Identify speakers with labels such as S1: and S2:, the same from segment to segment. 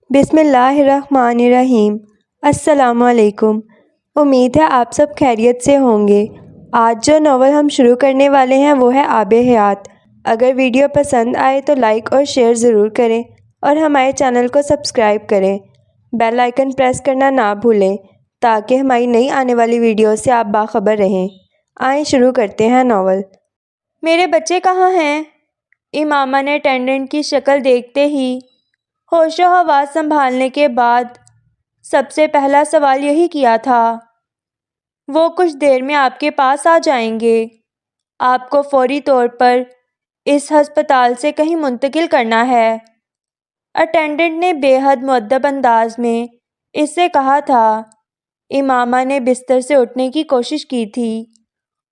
S1: بسم اللہ الرحمن الرحیم۔ السلام علیکم۔ امید ہے آپ سب خیریت سے ہوں گے۔ آج جو ناول ہم شروع کرنے والے ہیں وہ ہے آب حیات۔ اگر ویڈیو پسند آئے تو لائک اور شیئر ضرور کریں اور ہمارے چینل کو سبسکرائب کریں۔ بیل آئیکن پریس کرنا نہ بھولیں تاکہ ہماری نئی آنے والی ویڈیو سے آپ باخبر رہیں۔ آئیں شروع کرتے ہیں ناول۔ میرے بچے کہاں ہیں؟ امامہ نے اٹینڈنٹ کی شکل دیکھتے ہی ہوش و حواس سنبھالنے کے بعد سب سے پہلا سوال یہی کیا تھا۔ وہ کچھ دیر میں آپ کے پاس آ جائیں گے۔ آپ کو فوری طور پر اس ہسپتال سے کہیں منتقل کرنا ہے۔ اٹینڈنٹ نے بے حد مؤدب انداز میں اس سے کہا تھا۔ امامہ نے بستر سے اٹھنے کی کوشش کی تھی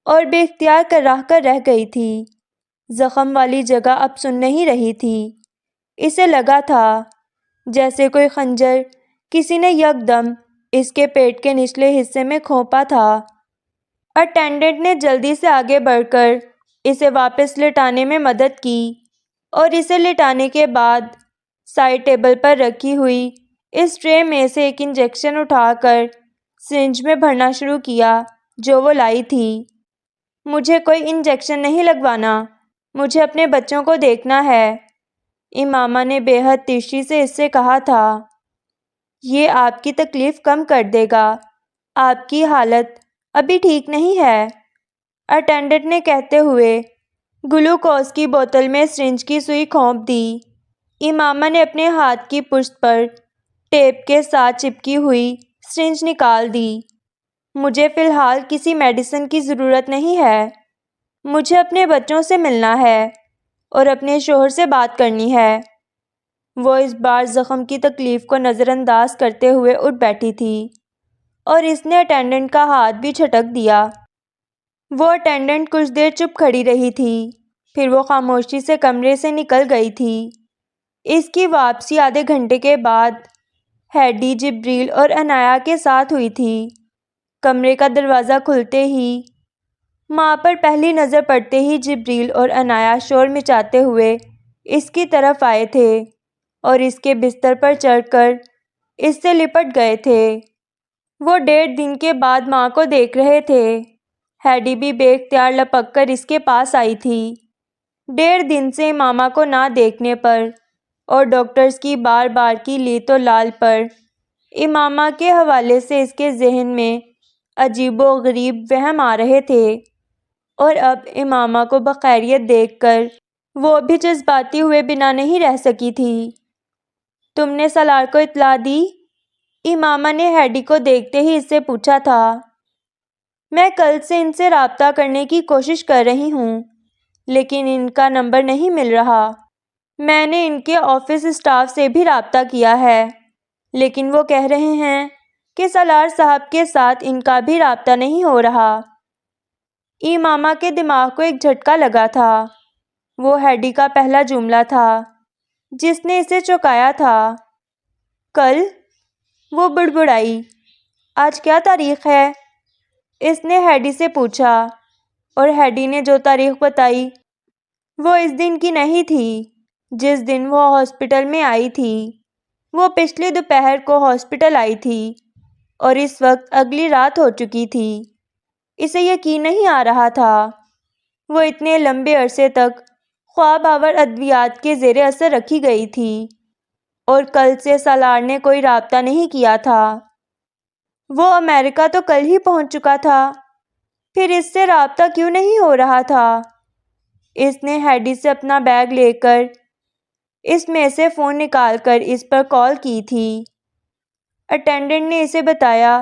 S1: اور بے اختیار کرراہ کر رہ گئی تھی۔ زخم والی جگہ اب سن نہیں رہی تھی۔ اسے لگا تھا جیسے کوئی خنجر کسی نے یکدم اس کے پیٹ کے نچلے حصے میں کھونپا تھا۔ اٹینڈنٹ نے جلدی سے آگے بڑھ کر اسے واپس لٹانے میں مدد کی اور اسے لٹانے کے بعد سائڈ ٹیبل پر رکھی ہوئی اس ٹرے میں سے ایک انجیکشن اٹھا کر سرنج میں بھرنا شروع کیا جو وہ لائی تھی۔ مجھے کوئی انجیکشن نہیں لگوانا، مجھے اپنے بچوں کو دیکھنا ہے، امامہ نے بے حد تیزی سے اس سے کہا تھا۔ یہ آپ کی تکلیف کم کر دے گا، آپ کی حالت ابھی ٹھیک نہیں ہے، اٹینڈنٹ نے کہتے ہوئے گلوکوز کی بوتل میں سرنج کی سوئی کھونپ دی۔ امامہ نے اپنے ہاتھ کی پشت پر ٹیپ کے ساتھ چپکی ہوئی سرنج نکال دی۔ مجھے فی الحال کسی میڈیسن کی ضرورت نہیں ہے، مجھے اپنے بچوں سے ملنا ہے اور اپنے شوہر سے بات کرنی ہے۔ وہ اس بار زخم کی تکلیف کو نظر انداز کرتے ہوئے اٹھ بیٹھی تھی اور اس نے اٹینڈنٹ کا ہاتھ بھی جھٹک دیا۔ وہ اٹینڈنٹ کچھ دیر چپ کھڑی رہی تھی، پھر وہ خاموشی سے کمرے سے نکل گئی تھی۔ اس کی واپسی آدھے گھنٹے کے بعد ہیڈی، جبریل اور عنایہ کے ساتھ ہوئی تھی۔ کمرے کا دروازہ کھلتے ہی ماں پر پہلی نظر پڑتے ہی جبریل اور عنایہ شور مچاتے ہوئے اس کی طرف آئے تھے اور اس کے بستر پر چڑھ کر اس سے لپٹ گئے تھے۔ وہ 1.5 دن کے بعد ماں کو دیکھ رہے تھے۔ ہیڈی بھی بے اختیار لپک کر اس کے پاس آئی تھی۔ 1.5 دن سے امامہ کو نہ دیکھنے پر اور ڈاکٹرز کی بار بار کی لیت و لال پر امامہ کے حوالے سے اس کے ذہن میں عجیب و غریب وہم آ رہے تھے اور اب امامہ کو بخیریت دیکھ کر وہ بھی جذباتی ہوئے بنا نہیں رہ سکی تھی۔ تم نے سالار کو اطلاع دی؟ امامہ نے ہیڈی کو دیکھتے ہی اس سے پوچھا تھا۔ میں کل سے ان سے رابطہ کرنے کی کوشش کر رہی ہوں لیکن ان کا نمبر نہیں مل رہا۔ میں نے ان کے آفس اسٹاف سے بھی رابطہ کیا ہے لیکن وہ کہہ رہے ہیں کہ سالار صاحب کے ساتھ ان کا بھی رابطہ نہیں ہو رہا۔ امامہ کے دماغ کو ایک جھٹکا لگا تھا۔ وہ ہیڈی کا پہلا جملہ تھا جس نے اسے چونکایا تھا۔ کل؟ وہ بڑبڑائی۔ آج کیا تاریخ ہے؟ اس نے ہیڈی سے پوچھا اور ہیڈی نے جو تاریخ بتائی وہ اس دن کی نہیں تھی جس دن وہ ہاسپٹل میں آئی تھی۔ وہ پچھلی دوپہر کو ہاسپٹل آئی تھی اور اس وقت اگلی رات ہو چکی تھی۔ اسے یقین نہیں آ رہا تھا۔ وہ اتنے لمبے عرصے تک خواب آور ادویات کے زیر اثر رکھی گئی تھی اور کل سے سالار نے کوئی رابطہ نہیں کیا تھا۔ وہ امریکہ تو کل ہی پہنچ چکا تھا، پھر اس سے رابطہ کیوں نہیں ہو رہا تھا؟ اس نے ہیڈی سے اپنا بیگ لے کر اس میں سے فون نکال کر اس پر کال کی تھی۔ اٹینڈنٹ نے اسے بتایا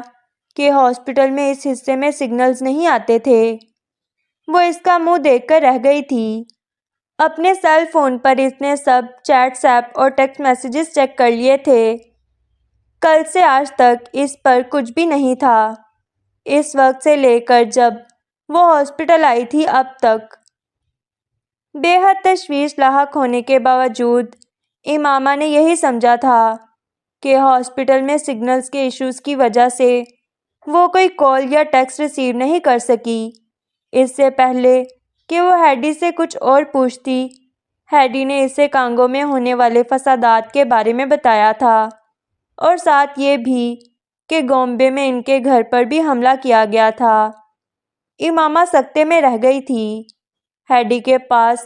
S1: کہ ہاسپٹل میں اس حصے میں سگنلز نہیں آتے تھے۔ وہ اس کا منہ دیکھ کر رہ گئی تھی۔ اپنے سیل فون پر اس نے سب چیٹس ایپ اور ٹیکسٹ میسیجز چیک کر لیے تھے۔ کل سے آج تک اس پر کچھ بھی نہیں تھا، اس وقت سے لے کر جب وہ ہاسپٹل آئی تھی اب تک۔ بے حد تشویش لاحق ہونے کے باوجود امامہ نے یہی سمجھا تھا کہ ہاسپٹل میں سگنلز کے ایشوز کی وجہ سے وہ کوئی کال یا ٹیکسٹ ریسیو نہیں کر سکی۔ اس سے پہلے کہ وہ ہیڈی سے کچھ اور پوچھتی، ہیڈی نے اسے کانگو میں ہونے والے فسادات کے بارے میں بتایا تھا اور ساتھ یہ بھی کہ گومبے میں ان کے گھر پر بھی حملہ کیا گیا تھا۔ امامہ سکتے میں رہ گئی تھی۔ ہیڈی کے پاس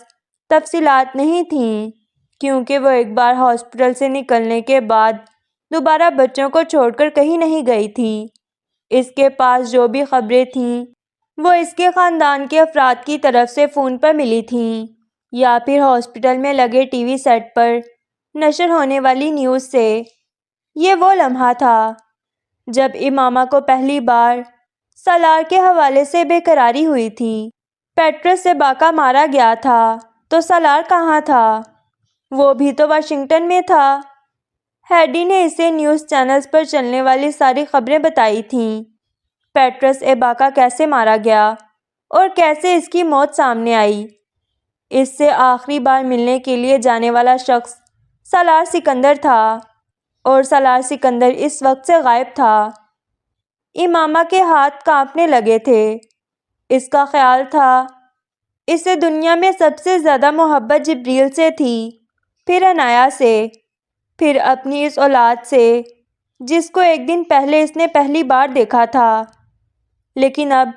S1: تفصیلات نہیں تھیں کیونکہ وہ ایک بار ہاسپٹل سے نکلنے کے بعد دوبارہ بچوں کو چھوڑ کر کہیں نہیں گئی تھی۔ اس کے پاس جو بھی خبریں تھیں وہ اس کے خاندان کے افراد کی طرف سے فون پر ملی تھیں یا پھر ہاسپٹل میں لگے ٹی وی سیٹ پر نشر ہونے والی نیوز سے۔ یہ وہ لمحہ تھا جب امامہ کو پہلی بار سالار کے حوالے سے بے قراری ہوئی تھی۔ پیٹرس ایباکا مارا گیا تھا تو سالار کہاں تھا؟ وہ بھی تو واشنگٹن میں تھا۔ ہیڈی نے اسے نیوز چینلز پر چلنے والی ساری خبریں بتائی تھیں۔ پیٹرس ایباکا کیسے مارا گیا اور کیسے اس کی موت سامنے آئی۔ اس سے آخری بار ملنے کے لیے جانے والا شخص سالار سکندر تھا اور سالار سکندر اس وقت سے غائب تھا۔ امامہ کے ہاتھ کانپنے لگے تھے۔ اس کا خیال تھا اسے دنیا میں سب سے زیادہ محبت جبریل سے تھی، پھر عنایا سے، پھر اپنی اس اولاد سے جس کو ایک دن پہلے اس نے پہلی بار دیکھا تھا۔ لیکن اب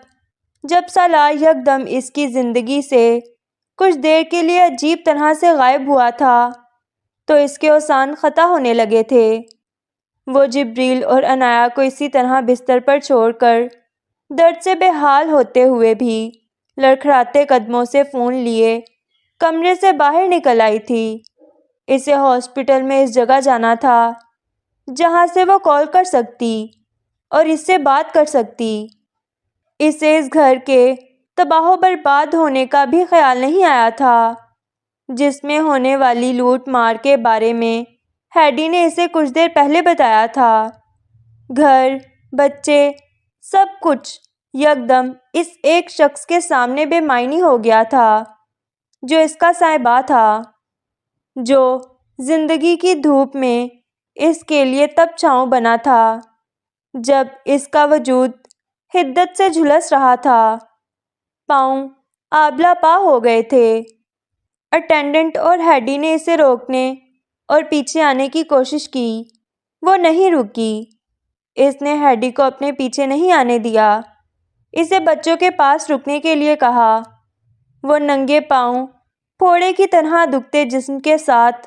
S1: جب سالار یکدم اس کی زندگی سے کچھ دیر کے لیے عجیب طرح سے غائب ہوا تھا تو اس کے اوزان خطا ہونے لگے تھے۔ وہ جبریل اور عنایا کو اسی طرح بستر پر چھوڑ کر درد سے بے حال ہوتے ہوئے بھی لڑکھڑاتے قدموں سے فون لیے کمرے سے باہر نکل آئی تھی۔ اسے ہاسپٹل میں اس جگہ جانا تھا جہاں سے وہ کال کر سکتی اور اس سے بات کر سکتی۔ اسے اس گھر کے تباہ و برباد ہونے کا بھی خیال نہیں آیا تھا جس میں ہونے والی لوٹ مار کے بارے میں ہیڈی نے اسے کچھ دیر پہلے بتایا تھا۔ گھر، بچے، سب کچھ یکدم اس ایک شخص کے سامنے بے معنی ہو گیا تھا جو اس کا صاحبہ تھا، جو زندگی کی دھوپ میں اس کے لیے تب چھاؤں بنا تھا جب اس کا وجود حدت سے جھلس رہا تھا۔ پاؤں آبلہ پا ہو گئے تھے۔ اٹینڈنٹ اور ہیڈی نے اسے روکنے اور پیچھے آنے کی کوشش کی۔ وہ نہیں رکی۔ اس نے ہیڈی کو اپنے پیچھے نہیں آنے دیا۔ اسے بچوں کے پاس رکنے کے لیے کہا۔ وہ ننگے پاؤں، پھوڑے کی طرح دکھتے جسم کے ساتھ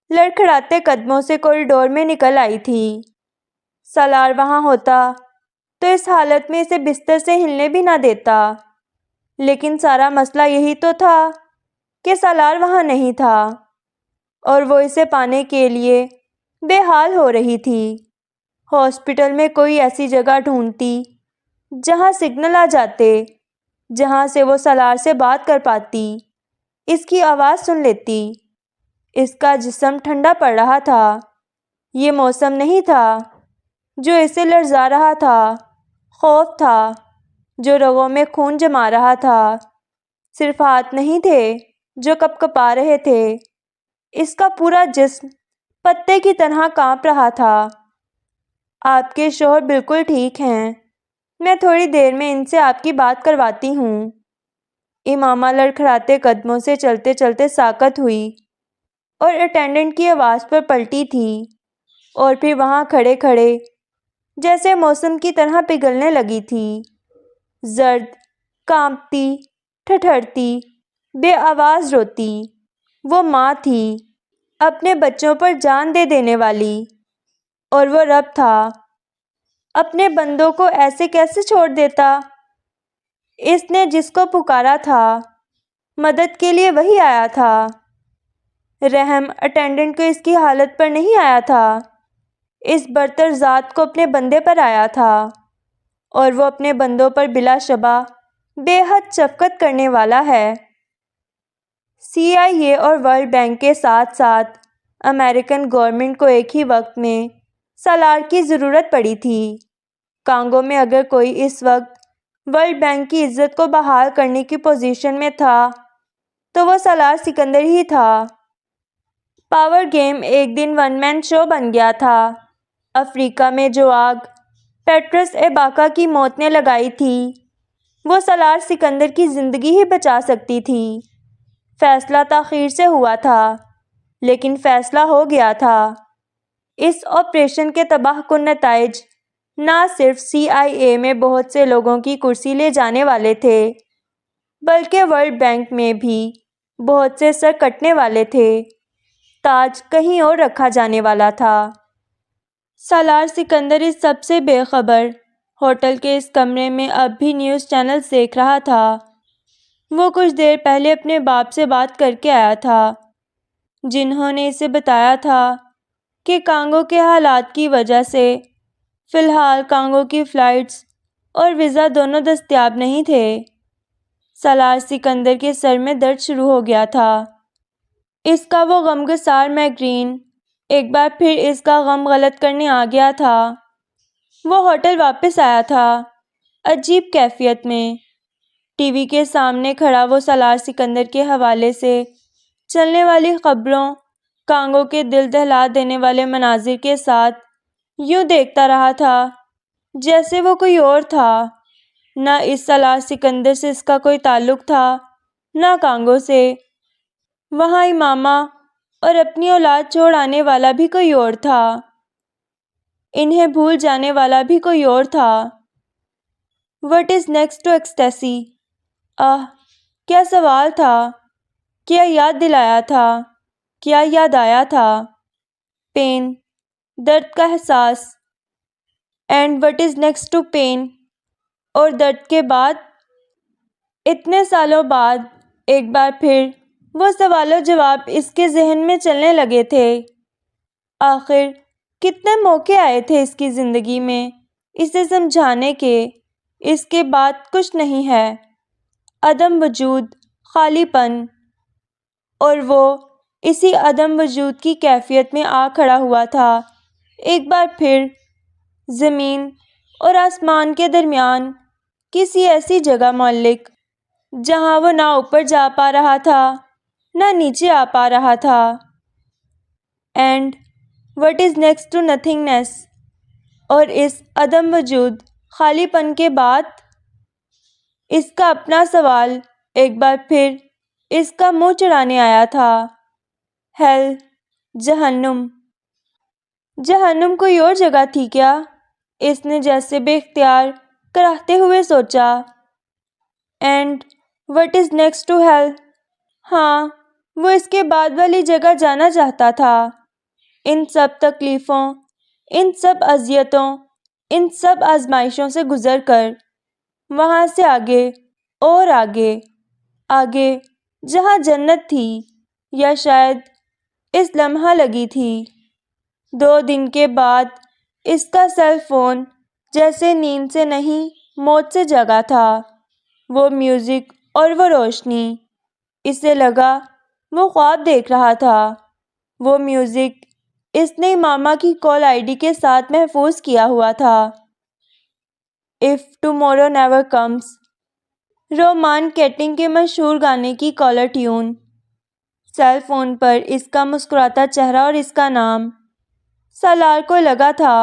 S1: لڑکھڑاتے قدموں سے کوریڈور میں نکل آئی تھی۔ سالار وہاں ہوتا تو اس حالت میں اسے بستر سے ہلنے بھی نہ دیتا، لیکن سارا مسئلہ یہی تو تھا کہ سالار وہاں نہیں تھا اور وہ اسے پانے کے لیے بے حال ہو رہی تھی۔ ہاسپٹل میں کوئی ایسی جگہ ڈھونڈتی جہاں سگنل آ جاتے، جہاں سے وہ سالار سے بات کر پاتی، اس کی آواز سن لیتی۔ اس کا جسم ٹھنڈا پڑ رہا تھا۔ یہ موسم نہیں تھا جو اسے لرزا رہا تھا، خوف تھا جو رگوں میں خون جما رہا تھا۔ صرف ہاتھ نہیں تھے جو کپکپا رہے تھے، اس کا پورا جسم پتے کی طرح کانپ رہا تھا۔ آپ کے شوہر بالکل ٹھیک ہیں، میں تھوڑی دیر میں ان سے آپ کی بات کرواتی ہوں۔ امامہ لڑکھڑاتے قدموں سے چلتے چلتے ساکت ہوئی اور اٹینڈنٹ کی آواز پر پلٹی تھی اور پھر وہاں کھڑے کھڑے جیسے موسم کی طرح پگھلنے لگی تھی۔ زرد، کانپتی، ٹھٹھرتی، بے آواز روتی، وہ ماں تھی، اپنے بچوں پر جان دے دینے والی، اور وہ رب تھا، اپنے بندوں کو ایسے کیسے چھوڑ دیتا؟ اس نے جس کو پکارا تھا مدد کے لیے وہی آیا تھا۔ رحم اٹینڈنٹ کو اس کی حالت پر نہیں آیا تھا، اس برتر ذات کو اپنے بندے پر آیا تھا، اور وہ اپنے بندوں پر بلا شبہ بے حد شفقت کرنے والا ہے۔ CIA اور ورلڈ بینک کے ساتھ ساتھ امریکن گورنمنٹ کو ایک ہی وقت میں سالار کی ضرورت پڑی تھی۔ کانگو میں اگر کوئی اس وقت ورلڈ بینک کی عزت کو بحال کرنے کی پوزیشن میں تھا تو وہ سالار سکندر ہی تھا۔ پاور گیم ایک دن ون مین شو بن گیا تھا۔ افریقہ میں جو آگ پیٹرس ایباکا کی موت نے لگائی تھی وہ سالار سکندر کی زندگی ہی بچا سکتی تھی۔ فیصلہ تاخیر سے ہوا تھا، لیکن فیصلہ ہو گیا تھا۔ اس آپریشن کے تباہ کن نتائج نہ صرف CIA میں بہت سے لوگوں کی کرسی لے جانے والے تھے بلکہ ورلڈ بینک میں بھی بہت سے سر کٹنے والے تھے۔ تاج کہیں اور رکھا جانے والا تھا۔ سالار سکندر اس سب سے بے خبر ہوٹل کے اس کمرے میں اب بھی نیوز چینلز دیکھ رہا تھا۔ وہ کچھ دیر پہلے اپنے باپ سے بات کر کے آیا تھا جنہوں نے اسے بتایا تھا کہ کانگو کے حالات کی وجہ سے فی الحال کانگو کی فلائٹس اور ویزا دونوں دستیاب نہیں تھے۔ سالار سکندر کے سر میں درد شروع ہو گیا تھا۔ اس کا وہ غمگسار مائیگرین ایک بار پھر اس کا غم غلط کرنے آ گیا تھا۔ وہ ہوٹل واپس آیا تھا عجیب کیفیت میں۔ ٹی وی کے سامنے کھڑا وہ سالار سکندر کے حوالے سے چلنے والی خبروں، کانگو کے دل دہلا دینے والے مناظر کے ساتھ یوں دیکھتا رہا تھا جیسے وہ کوئی اور تھا۔ نہ اس سالار سکندر سے اس کا کوئی تعلق تھا، نہ کانگو سے۔ وہاں امامہ اور اپنی اولاد چھوڑ آنے والا بھی کوئی اور تھا، انہیں بھول جانے والا بھی کوئی اور تھا۔ What is next to ecstasy؟ کیا سوال تھا، کیا یاد دلایا تھا، کیا یاد آیا تھا؟ پین، درد کا احساس۔ And what is next to pain؟ اور درد کے بعد؟ اتنے سالوں بعد ایک بار پھر وہ سوال و جواب اس کے ذہن میں چلنے لگے تھے۔ آخر کتنے موقع آئے تھے اس کی زندگی میں اسے سمجھانے کے اس کے بعد کچھ نہیں ہے، عدم وجود، خالی پن، اور وہ اسی عدم وجود کی کیفیت میں آ کھڑا ہوا تھا ایک بار پھر زمین اور آسمان کے درمیان کسی ایسی جگہ معلق جہاں وہ نہ اوپر جا پا رہا تھا نہ نیچے آ پا رہا تھا۔ And what is next to nothingness؟ اور اس عدم وجود، خالی پن کے بعد؟ اس کا اپنا سوال ایک بار پھر اس کا منہ چڑھانے آیا تھا۔ ہیل، جہنم۔ جہنم کوئی اور جگہ تھی کیا؟ اس نے جیسے بے اختیار کراہتے ہوئے سوچا۔ And what is next to hell؟ ہاں، وہ اس کے بعد والی جگہ جانا چاہتا تھا۔ ان سب تکلیفوں، ان سب اذیتوں، ان سب آزمائشوں سے گزر کر وہاں سے آگے اور آگے، آگے جہاں جنت تھی، یا شاید اس لمحہ لگی تھی۔ 2 دن کے بعد اس کا سیل فون جیسے نیند سے نہیں موت سے جگا تھا۔ وہ میوزک اور وہ روشنی، اسے لگا وہ خواب دیکھ رہا تھا۔ وہ میوزک اس نے امامہ کی کال ID کے ساتھ محفوظ کیا ہوا تھا۔ If tomorrow never comes، Ronan Keating کے مشہور گانے کی کالر ٹیون۔ سیل فون پر اس کا مسکراتا چہرہ اور اس کا نام۔ سالار کو لگا تھا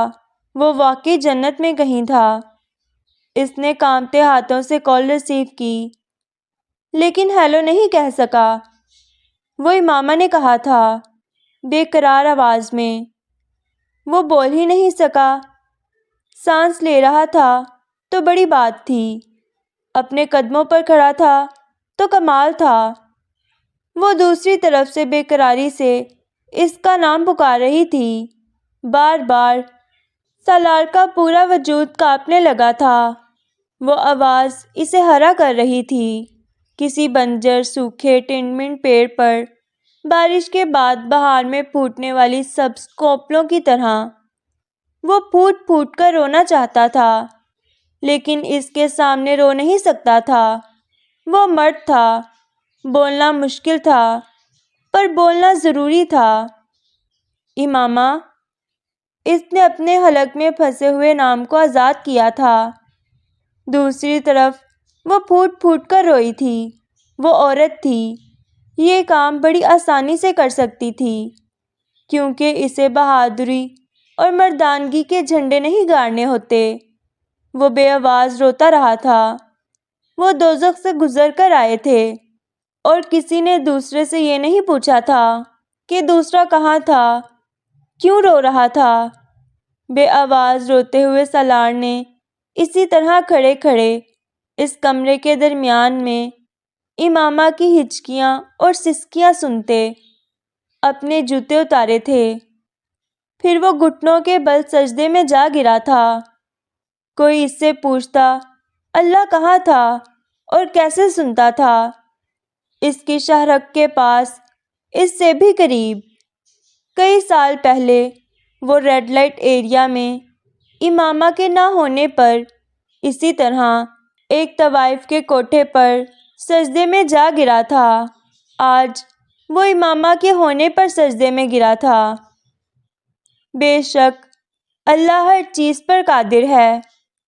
S1: وہ واقعی جنت میں کہیں تھا۔ اس نے کانپتے ہاتھوں سے کال ریسیو کی لیکن ہیلو نہیں کہہ سکا۔ وہ امامہ نے کہا تھا بے قرار آواز میں۔ وہ بول ہی نہیں سکا۔ سانس لے رہا تھا تو بڑی بات تھی، اپنے قدموں پر کھڑا تھا تو کمال تھا۔ وہ دوسری طرف سے بے قراری سے اس کا نام پکار رہی تھی، بار بار۔ سالار کا پورا وجود کانپنے لگا تھا۔ وہ آواز اسے ہرا کر رہی تھی، کسی بنجر سوکھے ٹنمن پیڑ پر بارش کے بعد بہار میں پھوٹنے والی سبز کونپلوں کی طرح۔ وہ پھوٹ پھوٹ کر رونا چاہتا تھا لیکن اس کے سامنے رو نہیں سکتا تھا۔ وہ مرد تھا، بولنا مشکل تھا پر بولنا ضروری تھا۔ امامہ، اس نے اپنے حلق میں پھنسے ہوئے نام کو آزاد کیا تھا۔ دوسری طرف وہ پھوٹ پھوٹ کر روئی تھی۔ وہ عورت تھی، یہ کام بڑی آسانی سے کر سکتی تھی کیونکہ اسے بہادری اور مردانگی کے جھنڈے نہیں گاڑنے ہوتے۔ وہ بے آواز روتا رہا تھا۔ وہ دوزخ سے گزر کر آئے تھے اور کسی نے دوسرے سے یہ نہیں پوچھا تھا کہ دوسرا کہاں تھا، کیوں رو رہا تھا؟ بے آواز روتے ہوئے سالار نے اسی طرح کھڑے کھڑے اس کمرے کے درمیان میں امامہ کی ہچکیاں اور سسکیاں سنتے اپنے جوتے اتارے تھے۔ پھر وہ گھٹنوں کے بل سجدے میں جا گرا تھا۔ کوئی اس سے پوچھتا اللہ کہاں تھا اور کیسے سنتا تھا؟ اس کی شاہرگ کے پاس، اس سے بھی قریب۔ کئی سال پہلے وہ ریڈ لائٹ ایریا میں امامہ کے نہ ہونے پر اسی طرح ایک طوائف کے کوٹھے پر سجدے میں جا گرا تھا۔ آج وہ امامہ کے ہونے پر سجدے میں گرا تھا۔ بے شک اللہ ہر چیز پر قادر ہے۔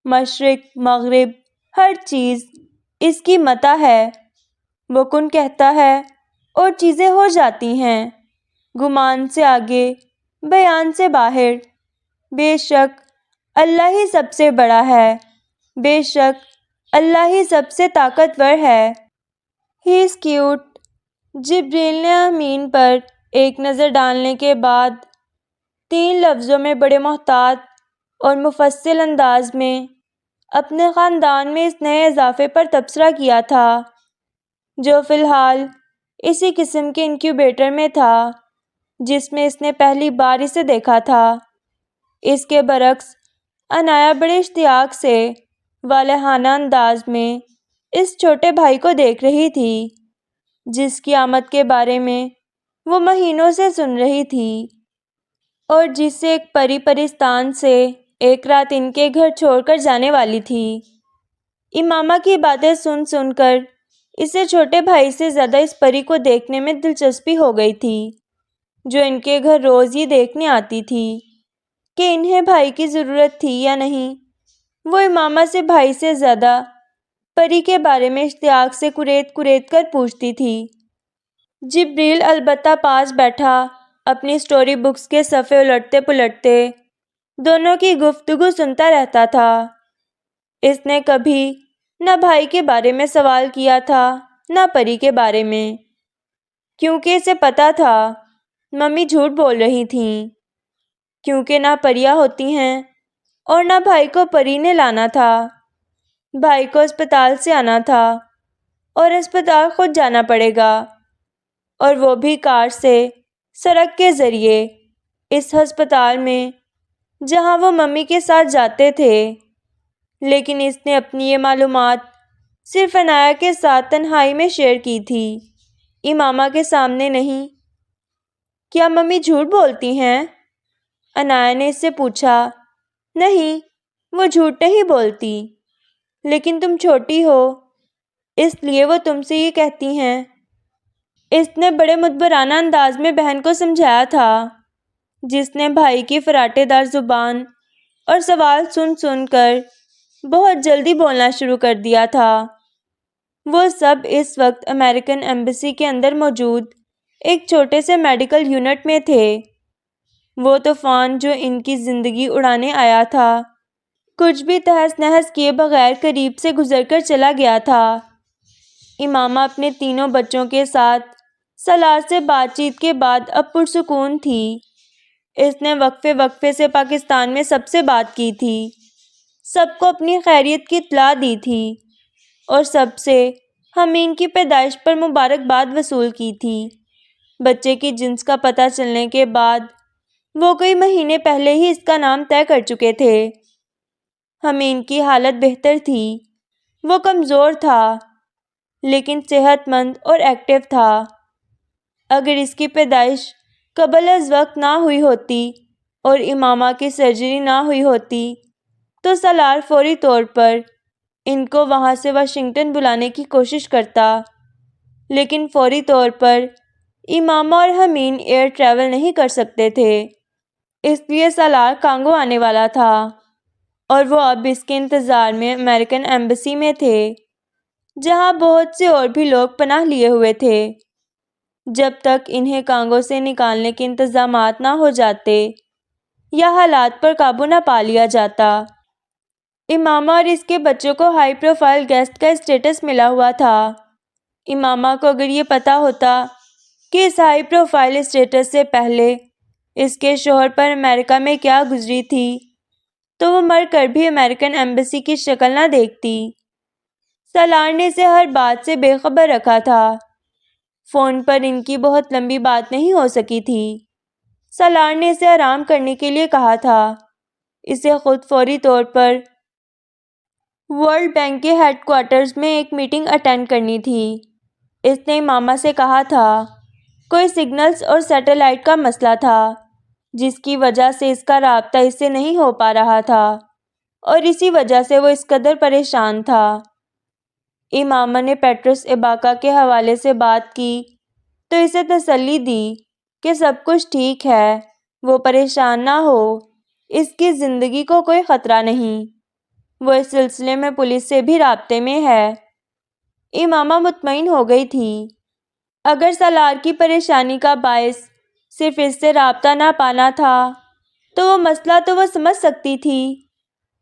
S1: مشرق مغرب ہر چیز اس کی متاع ہے۔ وہ کن کہتا ہے اور چیزیں ہو جاتی ہیں، گمان سے آگے، بیان سے باہر۔ بے شک اللہ ہی سب سے بڑا ہے، بے شک اللہ ہی سب سے طاقتور ہے۔ ہی از کیوٹ۔ جبریل نے امین پر ایک نظر ڈالنے کے بعد 3 لفظوں میں بڑے محتاط اور مفصل انداز میں اپنے خاندان میں اس نئے اضافے پر تبصرہ کیا تھا، جو فی الحال اسی قسم کے انکیوبیٹر میں تھا جس میں اس نے پہلی بار اسے دیکھا تھا۔ اس کے برعکس عنایا بڑے اشتیاق سے والہانہ انداز میں اس چھوٹے بھائی کو دیکھ رہی تھی جس کی آمد کے بارے میں وہ مہینوں سے سن رہی تھی اور جسے ایک پری پرستان سے ایک رات ان کے گھر چھوڑ کر جانے والی تھی۔ امامہ کی باتیں سن سن کر اسے چھوٹے بھائی سے زیادہ اس پری کو دیکھنے میں دلچسپی ہو گئی تھی جو ان کے گھر روز ہی دیکھنے آتی تھی کہ انہیں بھائی کی ضرورت تھی یا نہیں۔ وہ امامہ سے بھائی سے زیادہ پری کے بارے میں اشتیاق سے کریت کریت کر پوچھتی تھی۔ جبریل البتہ پاس بیٹھا اپنی سٹوری بکس کے صفحے الٹتے پلٹتے دونوں کی گفتگو سنتا رہتا تھا۔ اس نے کبھی نہ بھائی کے بارے میں سوال کیا تھا نہ پری کے بارے میں، کیونکہ اسے پتا تھا ممی جھوٹ بول رہی تھیں، کیونکہ نہ پریاں ہوتی ہیں اور نہ بھائی کو پری نے لانا تھا۔ بھائی کو اسپتال سے آنا تھا اور اسپتال خود جانا پڑے گا، اور وہ بھی کار سے، سڑک کے ذریعے، اس ہسپتال میں جہاں وہ ممی کے ساتھ جاتے تھے۔ لیکن اس نے اپنی یہ معلومات صرف عنایا کے ساتھ تنہائی میں شیئر کی تھی، امامہ کے سامنے نہیں۔ کیا ممی جھوٹ بولتی ہیں؟ عنایا نے اس سے پوچھا۔ نہیں، وہ جھوٹ نہیں بولتی، لیکن تم چھوٹی ہو، اس لیے وہ تم سے یہ کہتی ہیں۔ اس نے بڑے مدبرانہ انداز میں بہن کو سمجھایا تھا، جس نے بھائی کی فراٹے دار زبان اور سوال سن سن کر بہت جلدی بولنا شروع کر دیا تھا۔ وہ سب اس وقت امریکن ایمبیسی کے اندر موجود ایک چھوٹے سے میڈیکل یونٹ میں تھے۔ وہ طوفان جو ان کی زندگی اڑانے آیا تھا کچھ بھی تہس نہس کیے بغیر قریب سے گزر کر چلا گیا تھا۔ امامہ اپنے تینوں بچوں کے ساتھ سالار سے بات چیت کے بعد اب پرسکون تھی۔ اس نے وقفے وقفے سے پاکستان میں سب سے بات کی تھی، سب کو اپنی خیریت کی اطلاع دی تھی اور سب سے امین کی پیدائش پر مبارکباد وصول کی تھی۔ بچے کی جنس کا پتہ چلنے کے بعد وہ کئی مہینے پہلے ہی اس کا نام طے کر چکے تھے۔ امین کی حالت بہتر تھی، وہ کمزور تھا لیکن صحت مند اور ایکٹیو تھا۔ اگر اس کی پیدائش قبل از وقت نہ ہوئی ہوتی اور امامہ کی سرجری نہ ہوئی ہوتی تو سالار فوری طور پر ان کو وہاں سے واشنگٹن بلانے کی کوشش کرتا، لیکن فوری طور پر امامہ اور امین ایئر ٹریول نہیں کر سکتے تھے، اس لیے سالار کانگو آنے والا تھا اور وہ اب اس کے انتظار میں امریکن ایمبیسی میں تھے، جہاں بہت سے اور بھی لوگ پناہ لیے ہوئے تھے۔ جب تک انہیں کانگو سے نکالنے کے انتظامات نہ ہو جاتے یا حالات پر قابو نہ پا لیا جاتا۔ امامہ اور اس کے بچوں کو ہائی پروفائل گیسٹ کا اسٹیٹس ملا ہوا تھا۔ امامہ کو اگر یہ پتا ہوتا کہ اس ہائی پروفائل اسٹیٹس سے پہلے اس کے شوہر پر امریکہ میں کیا گزری تھی تو وہ مر کر بھی امریکن ایمبیسی کی شکل نہ دیکھتی۔ سالار نے اسے ہر بات سے بے خبر رکھا تھا۔ فون پر ان کی بہت لمبی بات نہیں ہو سکی تھی۔ سالار نے اسے آرام کرنے کے لیے کہا تھا۔ اسے خود فوری طور پر ورلڈ بینک کے ہیڈ کوارٹرز میں ایک میٹنگ اٹینڈ کرنی تھی۔ اس نے ماما سے کہا تھا کوئی سگنلز اور سیٹلائٹ کا مسئلہ تھا جس کی وجہ سے اس کا رابطہ اس سے نہیں ہو پا رہا تھا اور اسی وجہ سے وہ اس قدر پریشان تھا۔ امامہ نے پیٹرس اباکا کے حوالے سے بات کی تو اسے تسلی دی کہ سب کچھ ٹھیک ہے، وہ پریشان نہ ہو، اس کی زندگی کو کوئی خطرہ نہیں، وہ اس سلسلے میں پولیس سے بھی رابطے میں ہے۔ امامہ مطمئن ہو گئی تھی۔ اگر سالار کی پریشانی کا باعث صرف اس سے رابطہ نہ پانا تھا تو وہ مسئلہ تو وہ سمجھ سکتی تھی،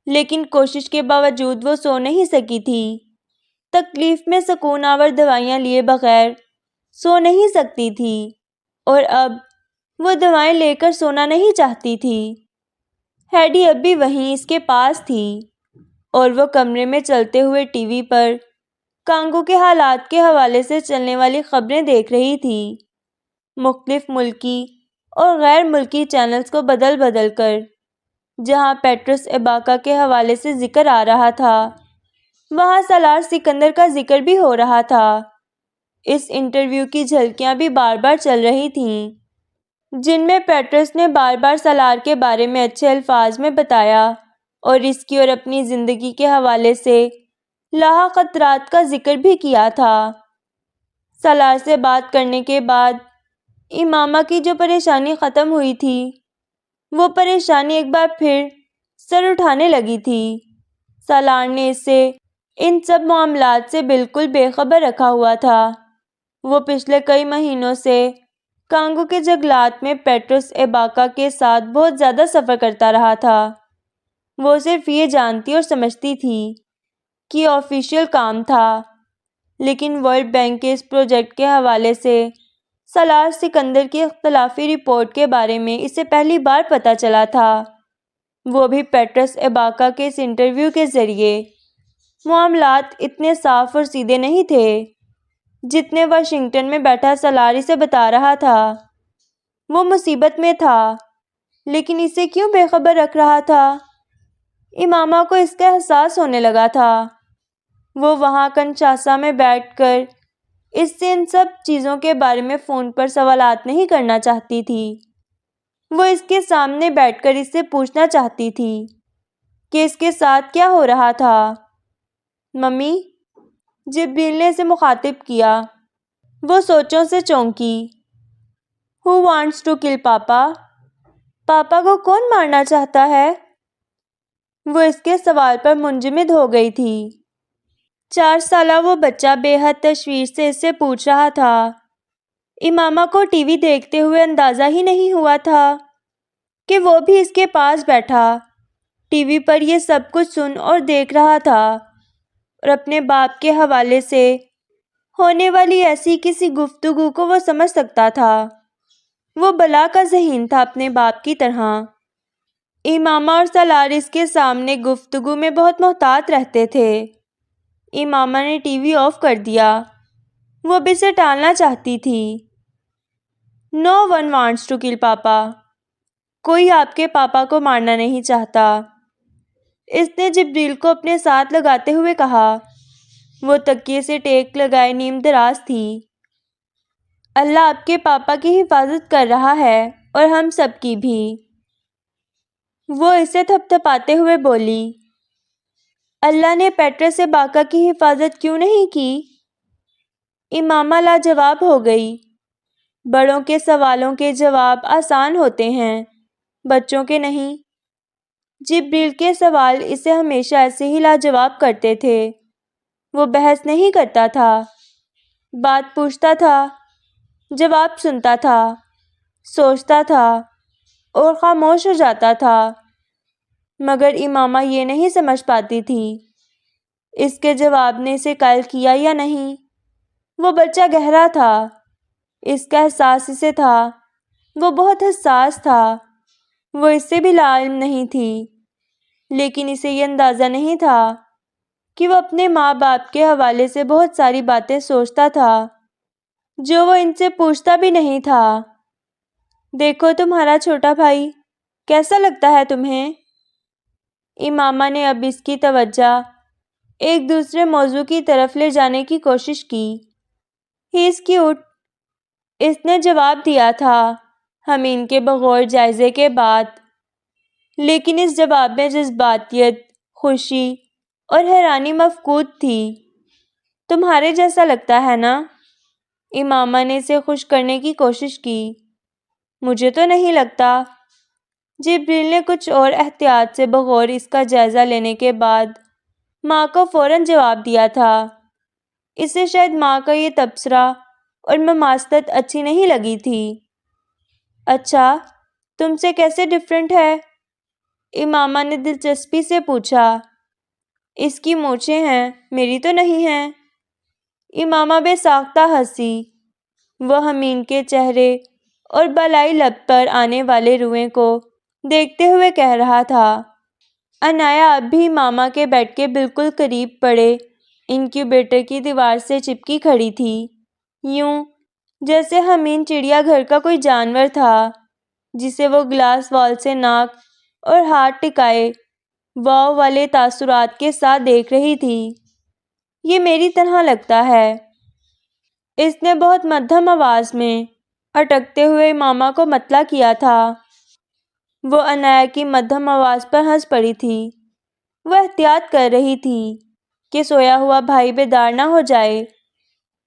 S1: لیکن کوشش کے باوجود وہ سو نہیں سکی تھی۔ تکلیف میں سکون آور دوائیاں لیے بغیر سو نہیں سکتی تھی اور اب وہ دوائیں لے کر سونا نہیں چاہتی تھی۔ ہیڈی اب بھی وہیں اس کے پاس تھی اور وہ کمرے میں چلتے ہوئے ٹی وی پر کانگو کے حالات کے حوالے سے چلنے والی خبریں دیکھ رہی تھی، مختلف ملکی اور غیر ملکی چینلز کو بدل بدل کر۔ جہاں پیٹرس اباکا کے حوالے سے ذکر آ رہا تھا وہاں سالار سکندر کا ذکر بھی ہو رہا تھا۔ اس انٹرویو کی جھلکیاں بھی بار بار چل رہی تھیں جن میں پیٹرس نے بار بار سالار کے بارے میں اچھے الفاظ میں بتایا اور اس کی اور اپنی زندگی کے حوالے سے لاحق خطرات کا ذکر بھی کیا تھا۔ سالار سے بات کرنے کے بعد امامہ کی جو پریشانی ختم ہوئی تھی وہ پریشانی ایک بار پھر سر اٹھانے لگی تھی۔ سالار نے اسے ان سب معاملات سے بالکل بے خبر رکھا ہوا تھا۔ وہ پچھلے کئی مہینوں سے کانگو کے جنگلات میں پیٹرس اباکا کے ساتھ بہت زیادہ سفر کرتا رہا تھا۔ وہ صرف یہ جانتی اور سمجھتی تھی کہ آفیشیل کام تھا، لیکن ورلڈ بینک کے اس پروجیکٹ کے حوالے سے سالار سکندر کی اختلافی رپورٹ کے بارے میں اسے پہلی بار پتہ چلا تھا، وہ بھی پیٹرس اباکا کے اس انٹرویو کے ذریعے۔ معاملات اتنے صاف اور سیدھے نہیں تھے جتنے واشنگٹن میں بیٹھا سالار اسے بتا رہا تھا۔ وہ مصیبت میں تھا، لیکن اسے کیوں بے خبر رکھ رہا تھا؟ امامہ کو اس کا احساس ہونے لگا تھا۔ وہ وہاں کنشاسا میں بیٹھ کر اس سے ان سب چیزوں کے بارے میں فون پر سوالات نہیں کرنا چاہتی تھی۔ وہ اس کے سامنے بیٹھ کر اس سے پوچھنا چاہتی تھی کہ اس کے ساتھ کیا ہو رہا تھا۔ ممی، جبریل نے اسے مخاطب کیا۔ وہ سوچوں سے چونکی۔ Who wants to kill پاپا؟ پاپا کو کون مارنا چاہتا ہے؟ وہ اس کے سوال پر منجمد ہو گئی تھی۔ 4 سالہ وہ بچہ بے حد تشویش سے اس سے پوچھ رہا تھا۔ امامہ کو ٹی وی دیکھتے ہوئے اندازہ ہی نہیں ہوا تھا کہ وہ بھی اس کے پاس بیٹھا ٹی وی پر یہ سب کچھ سن اور دیکھ رہا تھا اور اپنے باپ کے حوالے سے ہونے والی ایسی کسی گفتگو کو وہ سمجھ سکتا تھا۔ وہ بلا کا ذہین تھا اپنے باپ کی طرح۔ امامہ اور سالار اس کے سامنے گفتگو میں بہت محتاط رہتے تھے۔ امامہ نے ٹی وی آف کر دیا۔ وہ اب اسے ٹالنا چاہتی تھی۔ No one wants to kill پاپا۔ کوئی آپ کے پاپا کو مارنا نہیں چاہتا۔ اس نے جبریل کو اپنے ساتھ لگاتے ہوئے کہا۔ وہ تکیے سے ٹیک لگائے نیم دراز تھی۔ اللہ آپ کے پاپا کی حفاظت کر رہا ہے اور ہم سب کی بھی۔ وہ اسے تھپتھپاتے ہوئے بولی۔ اللہ نے پیٹرس اباکا کی حفاظت کیوں نہیں کی؟ امامہ لاجواب ہو گئی۔ بڑوں کے سوالوں کے جواب آسان ہوتے ہیں، بچوں کے نہیں۔ جبریل کے سوال اسے ہمیشہ ایسے ہی لاجواب کرتے تھے۔ وہ بحث نہیں کرتا تھا، بات پوچھتا تھا، جواب سنتا تھا، سوچتا تھا اور خاموش ہو جاتا تھا۔ مگر امامہ یہ نہیں سمجھ پاتی تھی اس کے جواب نے اسے قائل کیا یا نہیں۔ وہ بچہ گہرا تھا، اس کا احساس اسے تھا وہ بہت حساس تھا، وہ اس سے بھی لاعلم نہیں تھی، لیکن اسے یہ اندازہ نہیں تھا کہ وہ اپنے ماں باپ کے حوالے سے بہت ساری باتیں سوچتا تھا جو وہ ان سے پوچھتا بھی نہیں تھا۔ دیکھو تمہارا چھوٹا بھائی کیسا لگتا ہے تمہیں؟ امامہ نے اب اس کی توجہ ایک دوسرے موضوع کی طرف لے جانے کی کوشش کی۔ ہی از کیوٹ، اس نے جواب دیا تھا حمین کے بغور جائزے کے بعد، لیکن اس جواب میں جذباتیت، خوشی اور حیرانی مفقود تھی۔ تمہارے جیسا لگتا ہے نا؟ امامہ نے اسے خوش کرنے کی کوشش کی۔ مجھے تو نہیں لگتا۔ جبریل نے کچھ اور احتیاط سے بغور اس کا جائزہ لینے کے بعد ماں کو فوراً جواب دیا تھا۔ اسے شاید ماں کا یہ تبصرہ اور مماثلت اچھی نہیں لگی تھی۔ اچھا، تم سے کیسے ڈفرینٹ ہے؟ امامہ نے دلچسپی سے پوچھا۔ اس کی مونچھیں ہیں، میری تو نہیں ہیں۔ امامہ بے ساختہ ہنسی۔ وہ حمین کے چہرے اور بالائی لب پر آنے والے روئیں کو دیکھتے ہوئے کہہ رہا تھا۔ عنایا اب بھی امامہ کے بیڈ کے بالکل قریب پڑے انکیوبیٹر کی دیوار سے چپکی کھڑی تھی، یوں جیسے حمین چڑیا گھر کا کوئی جانور تھا جسے وہ گلاس وال سے ناک اور ہاتھ ٹکائے واو والے تاثرات کے ساتھ دیکھ رہی تھی۔ یہ میری طرح لگتا ہے، اس نے بہت مدھم آواز میں اٹکتے ہوئے امامہ کو مطلع کیا تھا۔ وہ عنایا کی مدھم آواز پر ہنس پڑی تھی۔ وہ احتیاط کر رہی تھی کہ سویا ہوا بھائی بیدار نہ ہو جائے۔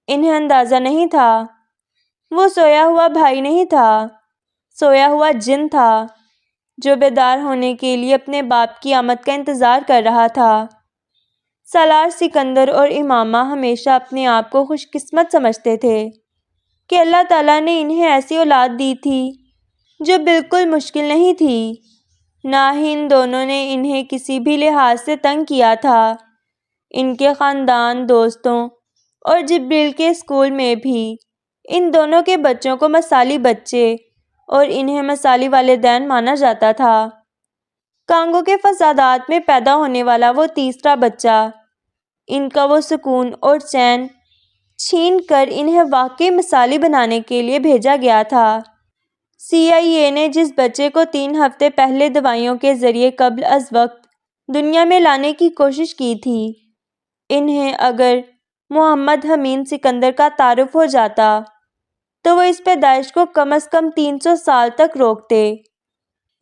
S1: انہیں اندازہ نہیں تھا، وہ سویا ہوا بھائی نہیں تھا، سویا ہوا جن تھا جو بیدار ہونے کے لیے اپنے باپ کی آمد کا انتظار کر رہا تھا۔ سالار سکندر اور امامہ ہمیشہ اپنے آپ کو خوش قسمت سمجھتے تھے کہ اللہ تعالیٰ نے انہیں ایسی اولاد دی تھی جو بالکل مشکل نہیں تھی۔ نہ ہی ان دونوں نے انہیں کسی بھی لحاظ سے تنگ کیا تھا۔ ان کے خاندان، دوستوں اور جبریل کے اسکول میں بھی ان دونوں کے بچوں کو مثالی بچے اور انہیں مثالی والدین مانا جاتا تھا۔ کانگو کے فسادات میں پیدا ہونے والا وہ تیسرا بچہ، ان کا وہ سکون اور چین چھین کر انہیں واقعی مثالی بنانے کے لیے بھیجا گیا تھا۔ CIA نے جس بچے کو 3 ہفتے پہلے دوائیوں کے ذریعے قبل از وقت دنیا میں لانے کی کوشش کی تھی، انہیں اگر محمد حمین سکندر کا تعارف ہو جاتا تو وہ اس پیدائش کو کم از کم 300 سال تک روکتے۔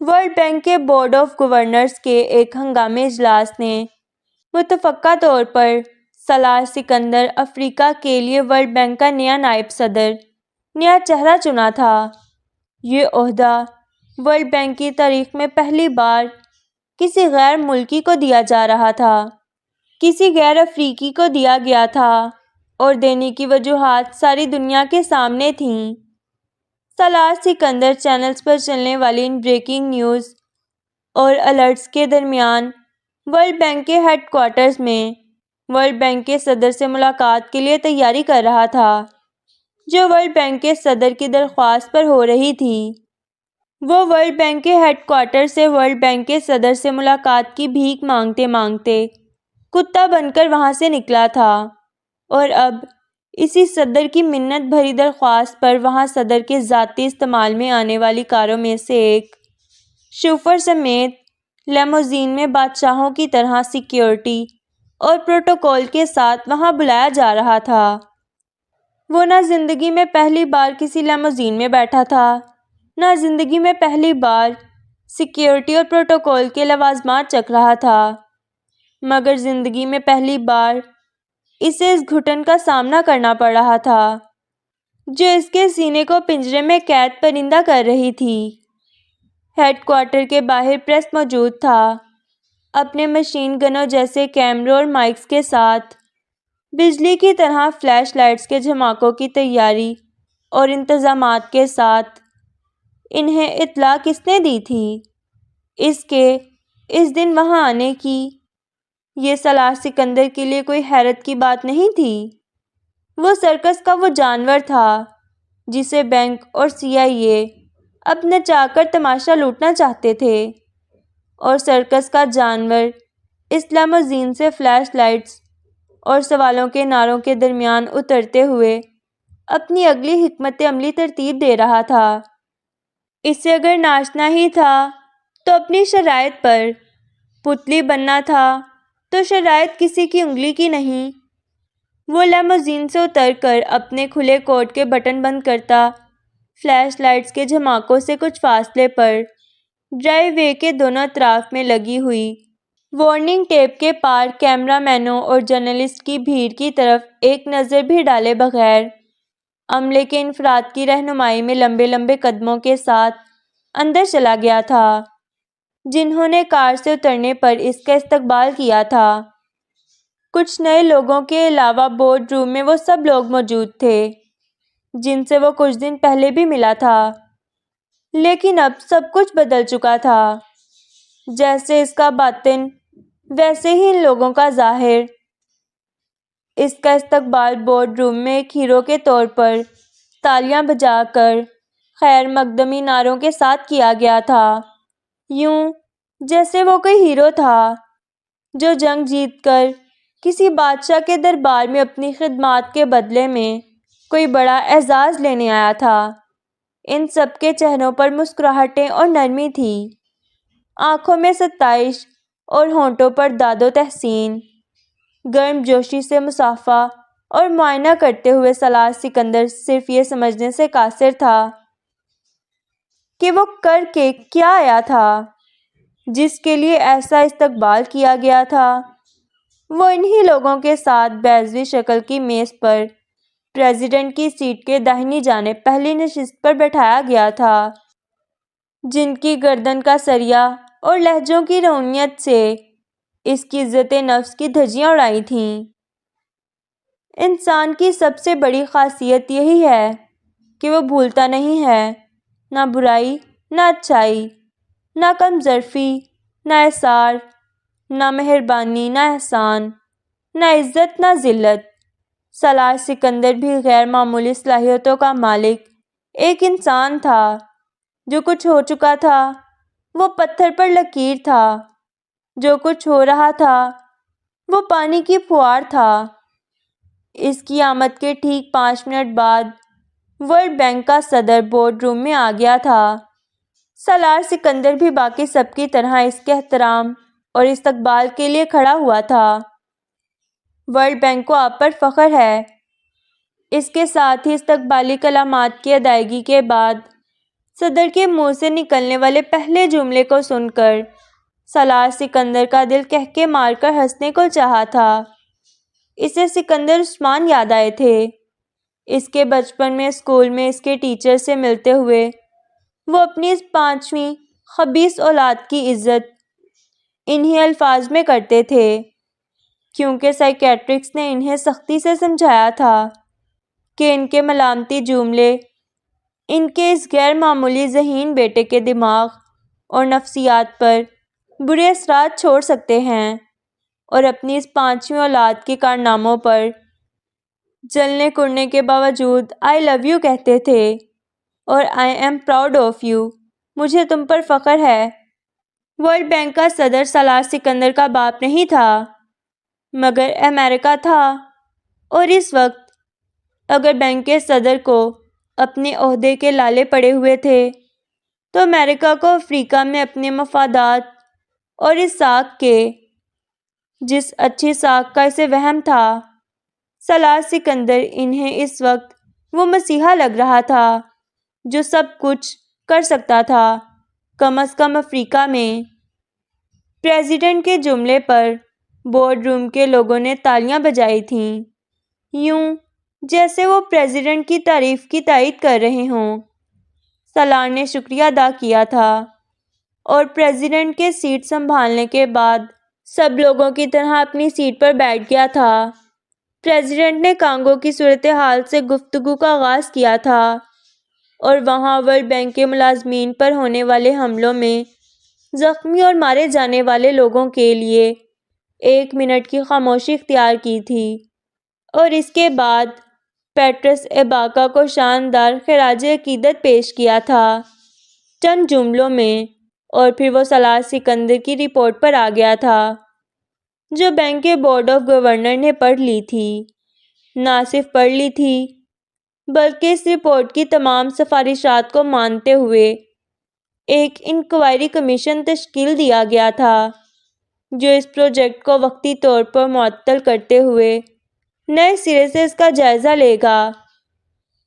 S1: ورلڈ بینک کے بورڈ آف گورنرز کے ایک ہنگامی اجلاس نے متفقہ طور پر سالار سکندر افریقہ کے لیے ورلڈ بینک کا نیا نائب صدر، نیا چہرہ چنا تھا۔ یہ عہدہ ورلڈ بینک کی تاریخ میں پہلی بار کسی غیر ملکی کو دیا جا رہا تھا، کسی غیر افریقی کو دیا گیا تھا، اور دینے کی وجوہات ساری دنیا کے سامنے تھیں۔ سالار سکندر چینلز پر چلنے والی ان بریکنگ نیوز اور الرٹس کے درمیان ورلڈ بینک کے ہیڈ کوارٹرز میں ورلڈ بینک کے صدر سے ملاقات کے لیے تیاری کر رہا تھا، جو ورلڈ بینک کے صدر کی درخواست پر ہو رہی تھی۔ وہ ورلڈ بینک کے ہیڈ کوارٹر سے ورلڈ بینک کے صدر سے ملاقات کی بھیک مانگتے مانگتے کتا بن کر وہاں سے نکلا تھا، اور اب اسی صدر کی منت بھری درخواست پر وہاں صدر کے ذاتی استعمال میں آنے والی کاروں میں سے ایک شوفر سمیت لیموزین میں بادشاہوں کی طرح سیکیورٹی اور پروٹوکول کے ساتھ وہاں بلایا جا رہا تھا۔ وہ نہ زندگی میں پہلی بار کسی لیموزین میں بیٹھا تھا، نہ زندگی میں پہلی بار سیکیورٹی اور پروٹوکول کے لوازمات چکھ رہا تھا، مگر زندگی میں پہلی بار اسے اس گھٹن کا سامنا کرنا پڑ رہا تھا جو اس کے سینے کو پنجرے میں قید پرندہ کر رہی تھی۔ ہیڈ کوارٹر کے باہر پریس موجود تھا، اپنے مشین گنوں جیسے کیمروں اور مائکس کے ساتھ، بجلی کی طرح فلیش لائٹس کے جھماکوں کی تیاری اور انتظامات کے ساتھ۔ انہیں اطلاع کس نے دی تھی اس کے اس دن وہاں آنے کی؟ یہ سالار سکندر کے لیے کوئی حیرت کی بات نہیں تھی۔ وہ سرکس کا وہ جانور تھا جسے بینک اور CIA اب نچا کر تماشا لوٹنا چاہتے تھے، اور سرکس کا جانور اس لیموزین سے فلیش لائٹس اور سوالوں کے نعروں کے درمیان اترتے ہوئے اپنی اگلی حکمت عملی ترتیب دے رہا تھا۔ اسے اگر ناچنا ہی تھا تو اپنی شرائط پر، پتلی بننا تھا تو شرائط کسی کی انگلی کی نہیں۔ وہ لیموزین سے اتر کر اپنے کھلے کوٹ کے بٹن بند کرتا، فلیش لائٹس کے جھماکوں سے کچھ فاصلے پر ڈرائیو وے کے دونوں اطراف میں لگی ہوئی وارننگ ٹیپ کے پار کیمرہ مینوں اور جرنلسٹ کی بھیڑ کی طرف ایک نظر بھی ڈالے بغیر عملے کے انفراد کی رہنمائی میں لمبے لمبے قدموں کے ساتھ اندر چلا گیا تھا، جنہوں نے کار سے اترنے پر اس کا استقبال کیا تھا۔ کچھ نئے لوگوں کے علاوہ بورڈ روم میں وہ سب لوگ موجود تھے جن سے وہ کچھ دن پہلے بھی ملا تھا، لیکن اب سب کچھ بدل چکا تھا۔ جیسے اس کا باطن ویسے ہی ان لوگوں کا ظاہر۔ اس کا استقبال بورڈ روم میں ایک ہیرو کے طور پر تالیاں بجا کر خیر مقدمی نعروں کے ساتھ کیا گیا تھا، یوں جیسے وہ کوئی ہیرو تھا جو جنگ جیت کر کسی بادشاہ کے دربار میں اپنی خدمات کے بدلے میں کوئی بڑا اعزاز لینے آیا تھا۔ ان سب کے چہروں پر مسکراہٹیں اور نرمی تھی، آنکھوں میں ستائش اور ہونٹوں پر داد و تحسین۔ گرم جوشی سے مصافحہ اور معائنہ کرتے ہوئے سالار سکندر صرف یہ سمجھنے سے قاصر تھا کہ وہ کر کے کیا آیا تھا جس کے لیے ایسا استقبال کیا گیا تھا۔ وہ انہی لوگوں کے ساتھ بیضوی شکل کی میز پر پریزیڈنٹ کی سیٹ کے داہنی جانب پہلی نشست پر بٹھایا گیا تھا، جن کی گردن کا سریا اور لہجوں کی رونیت سے اس کی عزت نفس کی دھجیاں اڑائی تھیں۔ انسان کی سب سے بڑی خاصیت یہی ہے کہ وہ بھولتا نہیں ہے، نہ برائی نہ اچھائی، نہ کم ظرفی نہ اعصار، نہ مہربانی نہ احسان، نہ عزت نہ ذلت۔ سالار سکندر بھی غیر معمولی صلاحیتوں کا مالک ایک انسان تھا۔ جو کچھ ہو چکا تھا وہ پتھر پر لکیر تھا، جو کچھ ہو رہا تھا وہ پانی کی فوار تھا۔ اس کی آمد کے ٹھیک 5 منٹ بعد ورلڈ بینک کا صدر بورڈ روم میں آ گیا تھا۔ سالار سکندر بھی باقی سب کی طرح اس کے احترام اور استقبال کے لیے کھڑا ہوا تھا۔ ورلڈ بینک کو آپ پر فخر ہے۔ اس کے ساتھ ہی استقبالی کلمات کی ادائیگی کے بعد صدر کے منہ سے نکلنے والے پہلے جملے کو سن کر سالار سکندر کا دل کہکے مار کر ہنسنے کو چاہا تھا۔ اسے سکندر عثمان یاد آئے تھے۔ اس کے بچپن میں اسکول میں اس کے ٹیچر سے ملتے ہوئے وہ اپنی اس 5ویں خبیث اولاد کی عزت انہی الفاظ میں کرتے تھے، کیونکہ سائیکیٹرسٹ نے انہیں سختی سے سمجھایا تھا کہ ان کے ملامتی جملے ان کے اس غیر معمولی ذہین بیٹے کے دماغ اور نفسیات پر برے اثرات چھوڑ سکتے ہیں، اور اپنی اس 5ویں اولاد کے کارناموں پر جلنے کڑنے کے باوجود I love you کہتے تھے اور I am proud of you، مجھے تم پر فخر ہے۔ ورلڈ بینک کا صدر سالار سکندر کا باپ نہیں تھا، مگر امریکہ تھا، اور اس وقت اگر بینک کے صدر کو اپنے عہدے کے لالے پڑے ہوئے تھے تو امریکہ کو افریقہ میں اپنے مفادات اور اس ساکھ کے جس اچھی ساکھ کا اسے وہم تھا۔ سالار سکندر انہیں اس وقت وہ مسیحا لگ رہا تھا جو سب کچھ کر سکتا تھا، کم از کم افریقہ میں۔ پریزیڈنٹ کے جملے پر بورڈ روم کے لوگوں نے تالیاں بجائی تھیں، یوں جیسے وہ پریزیڈنٹ کی تعریف کی تائید کر رہے ہوں۔ سالار نے شکریہ ادا کیا تھا اور پریزیڈنٹ کے سیٹ سنبھالنے کے بعد سب لوگوں کی طرح اپنی سیٹ پر بیٹھ گیا تھا۔ پریزیڈنٹ نے کانگو کی صورتحال سے گفتگو کا آغاز کیا تھا اور وہاں ورلڈ بینک کے ملازمین پر ہونے والے حملوں میں زخمی اور مارے جانے والے لوگوں کے لیے 1 منٹ کی خاموشی اختیار کی تھی، اور اس کے بعد پیٹرس ایباکا کو شاندار خراج عقیدت پیش کیا تھا۔
S2: چند جملوں میں، اور پھر وہ سالار سکندر کی رپورٹ پر آ گیا تھا جو بینک کے بورڈ آف گورنر نے پڑھ لی تھی۔ نہ صرف پڑھ لی تھی بلکہ اس رپورٹ کی تمام سفارشات کو مانتے ہوئے ایک انکوائری کمیشن تشکیل دیا گیا تھا جو اس پروجیکٹ کو وقتی طور پر معطل کرتے ہوئے نئے سرے سے اس کا جائزہ لے گا۔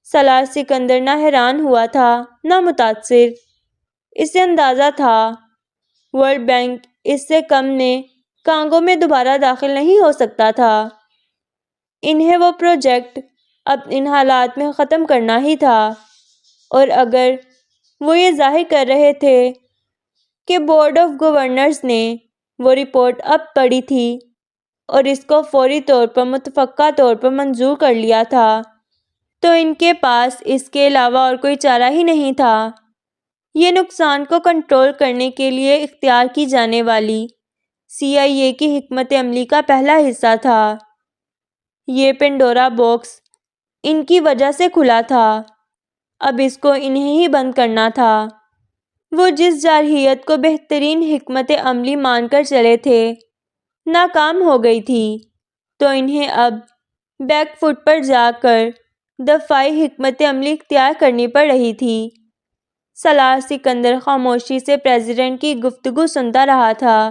S2: سالار سکندر نہ حیران ہوا تھا نہ متاثر۔ اسے اندازہ تھا ورلڈ بینک اس سے کم نے کانگو میں دوبارہ داخل نہیں ہو سکتا تھا۔ انہیں وہ پروجیکٹ اب ان حالات میں ختم کرنا ہی تھا، اور اگر وہ یہ ظاہر کر رہے تھے کہ بورڈ آف گورنرز نے وہ رپورٹ اب پڑھی تھی اور اس کو فوری طور پر متفقہ طور پر منظور کر لیا تھا، تو ان کے پاس اس کے علاوہ اور کوئی چارہ ہی نہیں تھا۔ یہ نقصان کو کنٹرول کرنے کے لیے اختیار کی جانے والی CIA کی حکمت عملی کا پہلا حصہ تھا۔ یہ پینڈورا باکس ان کی وجہ سے کھلا تھا، اب اس کو انہیں ہی بند کرنا تھا۔ وہ جس جارحیت کو بہترین حکمت عملی مان کر چلے تھے ناکام ہو گئی تھی، تو انہیں اب بیک فٹ پر جا کر دفاعی حکمت عملی اختیار کرنی پڑ رہی تھی۔ سالار سکندر خاموشی سے پریزیڈنٹ کی گفتگو سنتا رہا تھا۔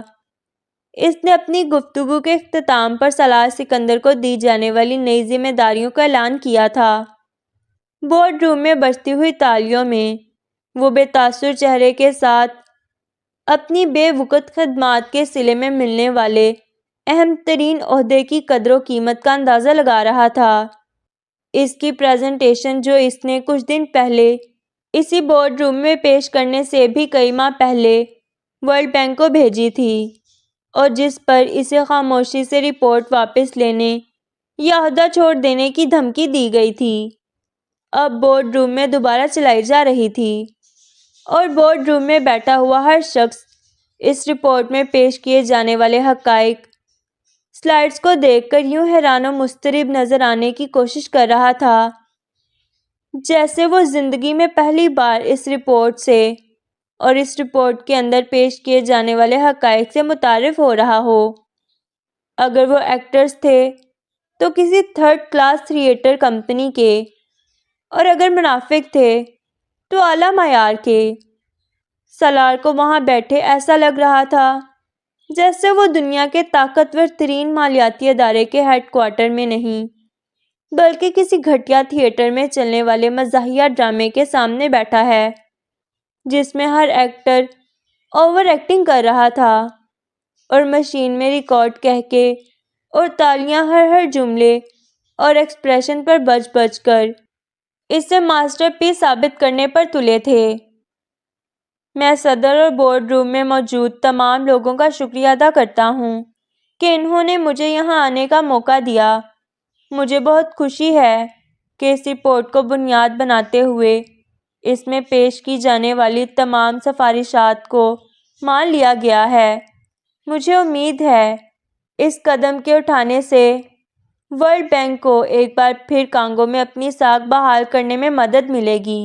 S2: اس نے اپنی گفتگو کے اختتام پر سالار سکندر کو دی جانے والی نئی ذمہ داریوں کا اعلان کیا تھا۔ بورڈ روم میں بجتی ہوئی تالیوں میں وہ بے تاثر چہرے کے ساتھ اپنی بے وقت خدمات کے صلے میں ملنے والے اہم ترین عہدے کی قدر و قیمت کا اندازہ لگا رہا تھا۔ اس کی پریزنٹیشن جو اس نے کچھ دن پہلے اسی بورڈ روم میں پیش کرنے سے بھی کئی ماہ پہلے ورلڈ بینک کو بھیجی تھی، اور جس پر اسے خاموشی سے رپورٹ واپس لینے یا عہدہ چھوڑ دینے کی دھمکی دی گئی تھی، اب بورڈ روم میں دوبارہ چلائی جا رہی تھی، اور بورڈ روم میں بیٹھا ہوا ہر شخص اس رپورٹ میں پیش کیے جانے والے حقائق سلائیڈز کو دیکھ کر یوں حیران و مضطرب نظر آنے کی کوشش کر رہا تھا جیسے وہ زندگی میں پہلی بار اس رپورٹ سے اور اس رپورٹ کے اندر پیش کیے جانے والے حقائق سے متعارف ہو رہا ہو۔ اگر وہ ایکٹرز تھے تو کسی تھرڈ کلاس تھیٹر کمپنی کے، اور اگر منافق تھے تو اعلیٰ معیار کے۔ سالار کو وہاں بیٹھے ایسا لگ رہا تھا جیسے وہ دنیا کے طاقتور ترین مالیاتی ادارے کے ہیڈ کوارٹر میں نہیں بلکہ کسی گھٹیا تھیٹر میں چلنے والے مزاحیہ ڈرامے کے سامنے بیٹھا ہے جس میں ہر ایکٹر اوور ایکٹنگ کر رہا تھا، اور مشین میں ریکارڈ کہہ کے اور تالیاں ہر جملے اور ایکسپریشن پر بج بج کر اسے ماسٹر پیس ثابت کرنے پر تلے تھے۔ میں صدر اور بورڈ روم میں موجود تمام لوگوں کا شکریہ ادا کرتا ہوں کہ انہوں نے مجھے یہاں آنے کا موقع دیا۔ مجھے بہت خوشی ہے کہ اس رپورٹ کو بنیاد بناتے ہوئے اس میں پیش کی جانے والی تمام سفارشات کو مان لیا گیا ہے۔ مجھے امید ہے اس قدم کے اٹھانے سے ورلڈ بینک کو ایک بار پھر کانگو میں اپنی ساکھ بحال کرنے میں مدد ملے گی۔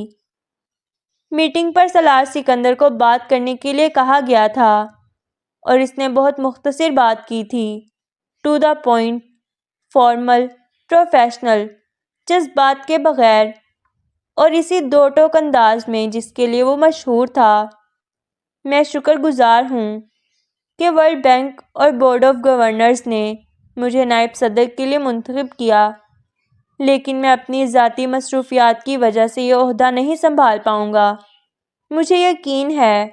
S2: میٹنگ پر سالار سکندر کو بات کرنے کے لیے کہا گیا تھا، اور اس نے بہت مختصر بات کی تھی، to the point, formal, professional, جذبات کے بغیر، اور اسی دو ٹوک انداز میں جس کے لیے وہ مشہور تھا۔ میں شکر گزار ہوں کہ ورلڈ بینک اور بورڈ آف گورنرز نے مجھے نائب صدر کے لیے منتخب کیا، لیکن میں اپنی ذاتی مصروفیات کی وجہ سے یہ عہدہ نہیں سنبھال پاؤں گا۔ مجھے یقین ہے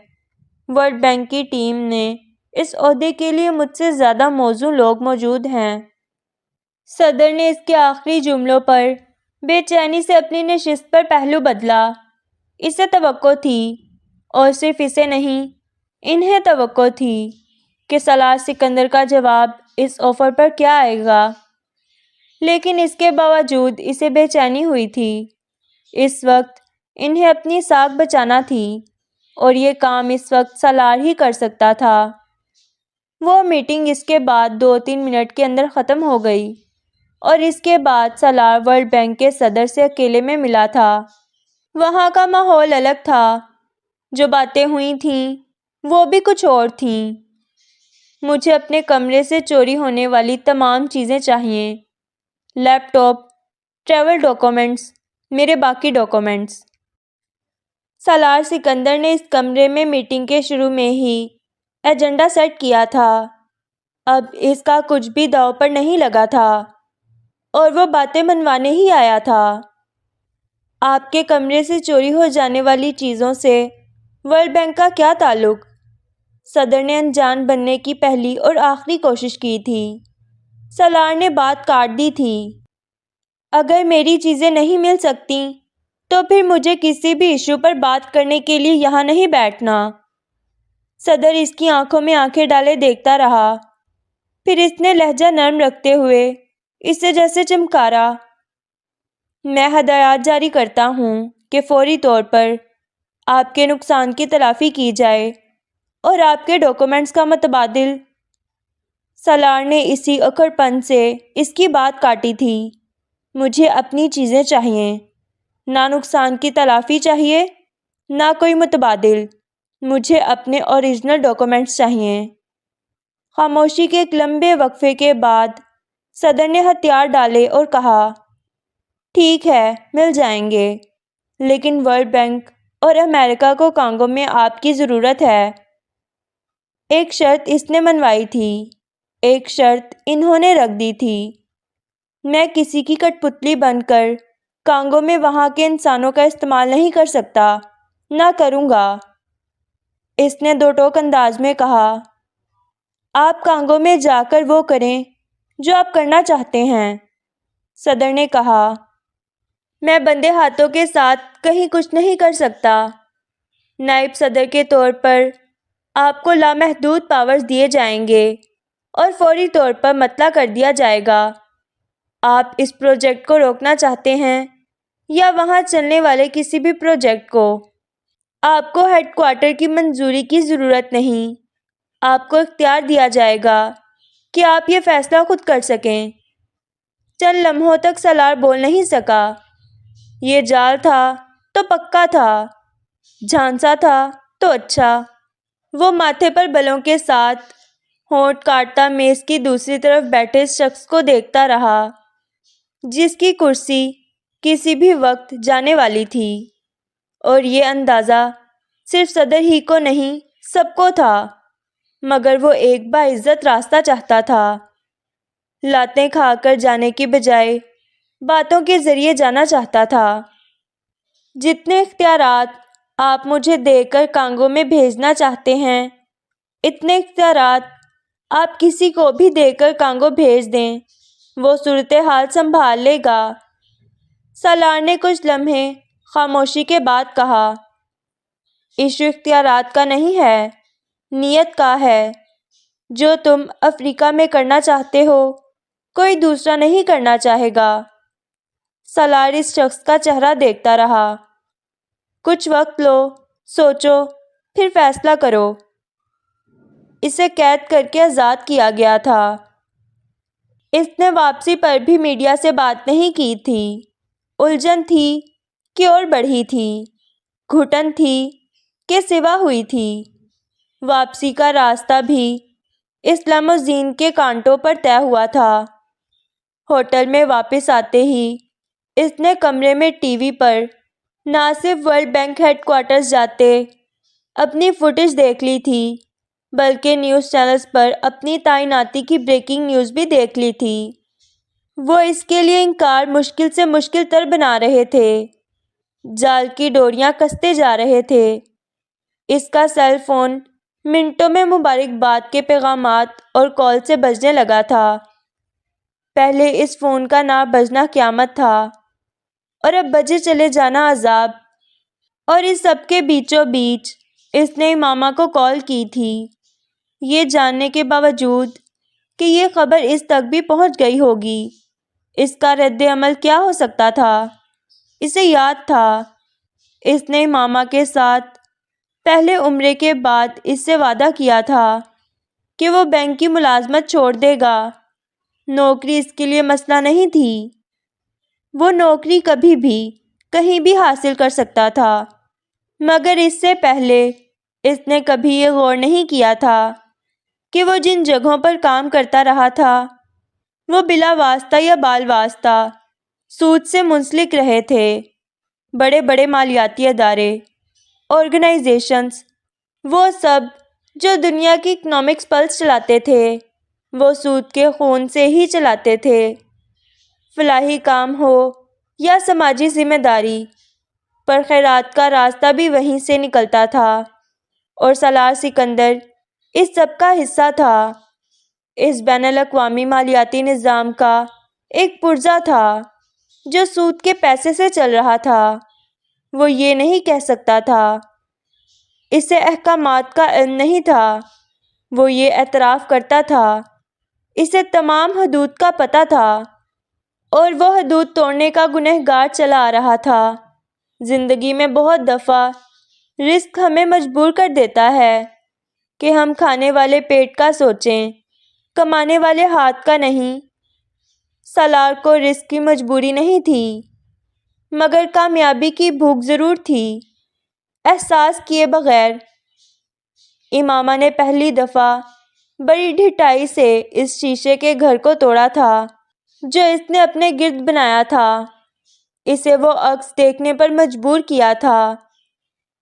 S2: ورلڈ بینک کی ٹیم نے اس عہدے کے لیے مجھ سے زیادہ موزوں لوگ موجود ہیں۔ صدر نے اس کے آخری جملوں پر بے چینی سے اپنی نشست پر پہلو بدلا۔ اسے توقع تھی، اور صرف اسے نہیں، انہیں توقع تھی کہ سالار سکندر کا جواب اس آفر پر کیا آئے گا، لیکن اس کے باوجود اسے بے چینی ہوئی تھی۔ اس وقت انہیں اپنی ساکھ بچانا تھی، اور یہ کام اس وقت سالار ہی کر سکتا تھا۔ وہ میٹنگ اس کے بعد 2-3 منٹ کے اندر ختم ہو گئی، اور اس کے بعد سالار ورلڈ بینک کے صدر سے اکیلے میں ملا تھا۔ وہاں کا ماحول الگ تھا۔ جو باتیں ہوئی تھیں وہ بھی کچھ اور تھیں۔ مجھے اپنے کمرے سے چوری ہونے والی تمام چیزیں چاہیے، لیپ ٹاپ، ٹریول ڈاکومنٹس، میرے باقی ڈاکومنٹس۔ سالار سکندر نے اس کمرے میں میٹنگ کے شروع میں ہی ایجنڈا سیٹ کیا تھا۔ اب اس کا کچھ بھی داؤ پر نہیں لگا تھا اور وہ باتیں منوانے ہی آیا تھا۔ آپ کے کمرے سے چوری ہو جانے والی چیزوں سے ورلڈ بینک کا کیا تعلق؟ صدر نے انجان بننے کی پہلی اور آخری کوشش کی تھی۔ سالار نے بات کاٹ دی تھی۔ اگر میری چیزیں نہیں مل سکتی تو پھر مجھے کسی بھی ایشو پر بات کرنے کے لیے یہاں نہیں بیٹھنا۔ صدر اس کی آنکھوں میں آنکھیں ڈالے دیکھتا رہا، پھر اس نے لہجہ نرم رکھتے ہوئے اسے جیسے چمکارا۔ میں ہدایات جاری کرتا ہوں کہ فوری طور پر آپ کے نقصان کی تلافی کی جائے اور آپ کے ڈاکومنٹس کا متبادل۔ سالار نے اسی اکڑ پن سے اس کی بات کاٹی تھی۔ مجھے اپنی چیزیں چاہیے، نہ نقصان کی تلافی چاہیے، نہ کوئی متبادل۔ مجھے اپنے اوریجنل ڈاکومنٹس چاہیے۔ خاموشی کے ایک لمبے وقفے کے بعد صدر نے ہتھیار ڈالے اور کہا، ٹھیک ہے، مل جائیں گے، لیکن ورلڈ بینک اور امریکہ کو کانگو میں آپ کی ضرورت ہے۔ ایک شرط اس نے منوائی تھی، ایک شرط انہوں نے رکھ دی تھی۔ میں کسی کی کٹ پتلی بن کر کانگو میں وہاں کے انسانوں کا استعمال نہیں کر سکتا، نہ کروں گا۔ اس نے دو ٹوک انداز میں کہا، آپ کانگو میں جا کر وہ کریں جو آپ کرنا چاہتے ہیں۔ صدر نے کہا، میں بندے ہاتھوں کے ساتھ کہیں کچھ نہیں کر سکتا۔ نائب صدر کے طور پر آپ کو لامحدود پاورز دیے جائیں گے اور فوری طور پر مطلع کر دیا جائے گا۔ آپ اس پروجیکٹ کو روکنا چاہتے ہیں یا وہاں چلنے والے کسی بھی پروجیکٹ کو؟ آپ کو ہیڈ کوارٹر کی منظوری کی ضرورت نہیں۔ آپ کو اختیار دیا جائے گا کہ آپ یہ فیصلہ خود کر سکیں۔ چند لمحوں تک سالار بول نہیں سکا۔ یہ جال تھا تو پکا تھا، جھانسا تھا تو اچھا۔ وہ ماتھے پر بلوں کے ساتھ ہونٹ کاٹتا میز کی دوسری طرف بیٹھے شخص کو دیکھتا رہا، جس کی کرسی کسی بھی وقت جانے والی تھی، اور یہ اندازہ صرف صدر ہی کو نہیں، سب کو تھا۔ مگر وہ ایک باعزت راستہ چاہتا تھا، لاتیں کھا کر جانے کی بجائے باتوں کے ذریعے جانا چاہتا تھا۔ جتنے اختیارات آپ مجھے دے کر کانگو میں بھیجنا چاہتے ہیں، اتنے اختیارات آپ کسی کو بھی دے کر کانگو بھیج دیں، وہ صورتحال سنبھال لے گا۔ سالار نے کچھ لمحے خاموشی کے بعد کہا، ایشو اختیارات کا نہیں ہے، نیت کا ہے۔ جو تم افریقہ میں کرنا چاہتے ہو، کوئی دوسرا نہیں کرنا چاہے گا۔ سالار اس شخص کا چہرہ دیکھتا رہا۔ کچھ وقت لو، سوچو، پھر فیصلہ کرو۔ اسے قید کر کے آزاد کیا گیا تھا۔ اس نے واپسی پر بھی میڈیا سے بات نہیں کی تھی۔ الجھن تھی کہ اور بڑھی تھی، گھٹن تھی کہ سوا ہوئی تھی۔ واپسی کا راستہ بھی اس لموزین کے کانٹوں پر طے ہوا تھا۔ ہوٹل میں واپس آتے ہی اس نے کمرے میں ٹی وی پر نہ صرف ورلڈ بینک ہیڈ کوارٹرز جاتے اپنی فوٹیج دیکھ لی تھی، بلکہ نیوز چینلز پر اپنی تعیناتی کی بریکنگ نیوز بھی دیکھ لی تھی۔ وہ اس کے لیے انکار مشکل سے مشکل تر بنا رہے تھے، جال کی ڈوریاں کستے جا رہے تھے۔ اس کا سیل فون منٹوں میں مبارکباد کے پیغامات اور کال سے بجنے لگا تھا۔ پہلے اس فون کا نہ بجنا قیامت تھا، اور اب بجے چلے جانا عذاب۔ اور اس سب کے بیچوں بیچ اس نے امامہ کو کال کی تھی، یہ جاننے کے باوجود کہ یہ خبر اس تک بھی پہنچ گئی ہوگی۔ اس کا رد عمل کیا ہو سکتا تھا؟ اسے یاد تھا، اس نے امامہ کے ساتھ پہلے عمرے کے بعد اس سے وعدہ کیا تھا کہ وہ بینک کی ملازمت چھوڑ دے گا۔ نوکری اس کے لیے مسئلہ نہیں تھی، وہ نوکری کبھی بھی کہیں بھی حاصل کر سکتا تھا۔ مگر اس سے پہلے اس نے کبھی یہ غور نہیں کیا تھا کہ وہ جن جگہوں پر کام کرتا رہا تھا وہ بلا واسطہ یا بال واسطہ سود سے منسلک رہے تھے۔ بڑے بڑے مالیاتی ادارے، آرگنائزیشنز، وہ سب جو دنیا کی اکنامکس پلس چلاتے تھے وہ سود کے خون سے ہی چلاتے تھے۔ فلاحی کام ہو یا سماجی ذمہ داری، پر خیرات کا راستہ بھی وہیں سے نکلتا تھا، اور سالار سکندر اس سب کا حصہ تھا۔ اس بین الاقوامی مالیاتی نظام کا ایک پرزہ تھا جو سود کے پیسے سے چل رہا تھا۔ وہ یہ نہیں کہہ سکتا تھا، اسے احکامات کا علم نہیں تھا، وہ یہ اعتراف کرتا تھا، اسے تمام حدود کا پتہ تھا، اور وہ حدود توڑنے کا گنہگار چلا آ رہا تھا۔ زندگی میں بہت دفعہ رزق ہمیں مجبور کر دیتا ہے کہ ہم کھانے والے پیٹ کا سوچیں، کمانے والے ہاتھ کا نہیں۔ سالار کو رزق کی مجبوری نہیں تھی، مگر کامیابی کی بھوک ضرور تھی۔ احساس کیے بغیر امامہ نے پہلی دفعہ بڑی ڈھٹائی سے اس شیشے کے گھر کو توڑا تھا جو اس نے اپنے گرد بنایا تھا۔ اسے وہ عکس دیکھنے پر مجبور کیا تھا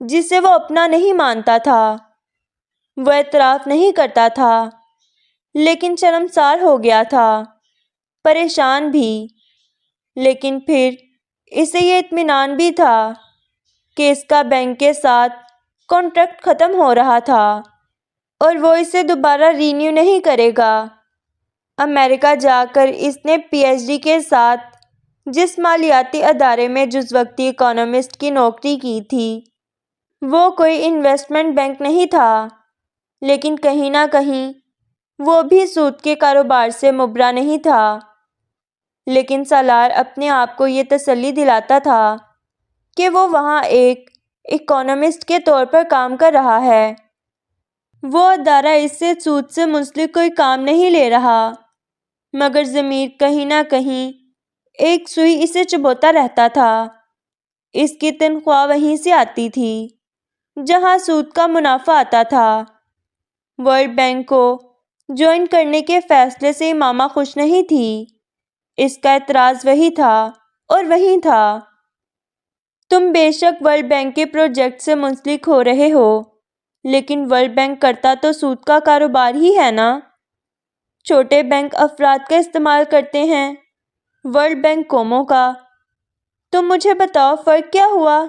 S2: جسے وہ اپنا نہیں مانتا تھا۔ وہ اعتراف نہیں کرتا تھا، لیکن شرمسار ہو گیا تھا، پریشان بھی، لیکن پھر اسے یہ اطمینان بھی تھا کہ اس کا بینک کے ساتھ کانٹریکٹ ختم ہو رہا تھا اور وہ اسے دوبارہ رینیو نہیں کرے گا۔ امریکہ جا کر اس نے پی ایچ ڈی کے ساتھ جس مالیاتی ادارے میں جز وقتی اکانومسٹ کی نوکری کی تھی وہ کوئی انویسٹمنٹ بینک نہیں تھا، لیکن کہیں نہ کہیں وہ بھی سود کے کاروبار سے مبرا نہیں تھا۔ لیکن سالار اپنے آپ کو یہ تسلی دلاتا تھا کہ وہ وہاں ایک اکانومسٹ کے طور پر کام کر رہا ہے۔ وہ ادارہ اس سے سود سے منسلک کوئی کام نہیں لے رہا، مگر ضمیر کہیں نہ کہیں ایک سوئی اسے چبھوتا رہتا تھا۔ اس کی تنخواہ وہیں سے آتی تھی جہاں سود کا منافع آتا تھا۔ ورلڈ بینک کو جوائن کرنے کے فیصلے سے امامہ خوش نہیں تھی۔ اس کا اعتراض وہی تھا اور وہی تھا، تم بے شک ورلڈ بینک کے پروجیکٹ سے منسلک ہو رہے ہو، لیکن ورلڈ بینک کرتا تو سود کا کاروبار ہی ہے نا۔ چھوٹے بینک افراد کا استعمال کرتے ہیں، ورلڈ بینک قوموں کا۔ تم مجھے بتاؤ فرق کیا ہوا؟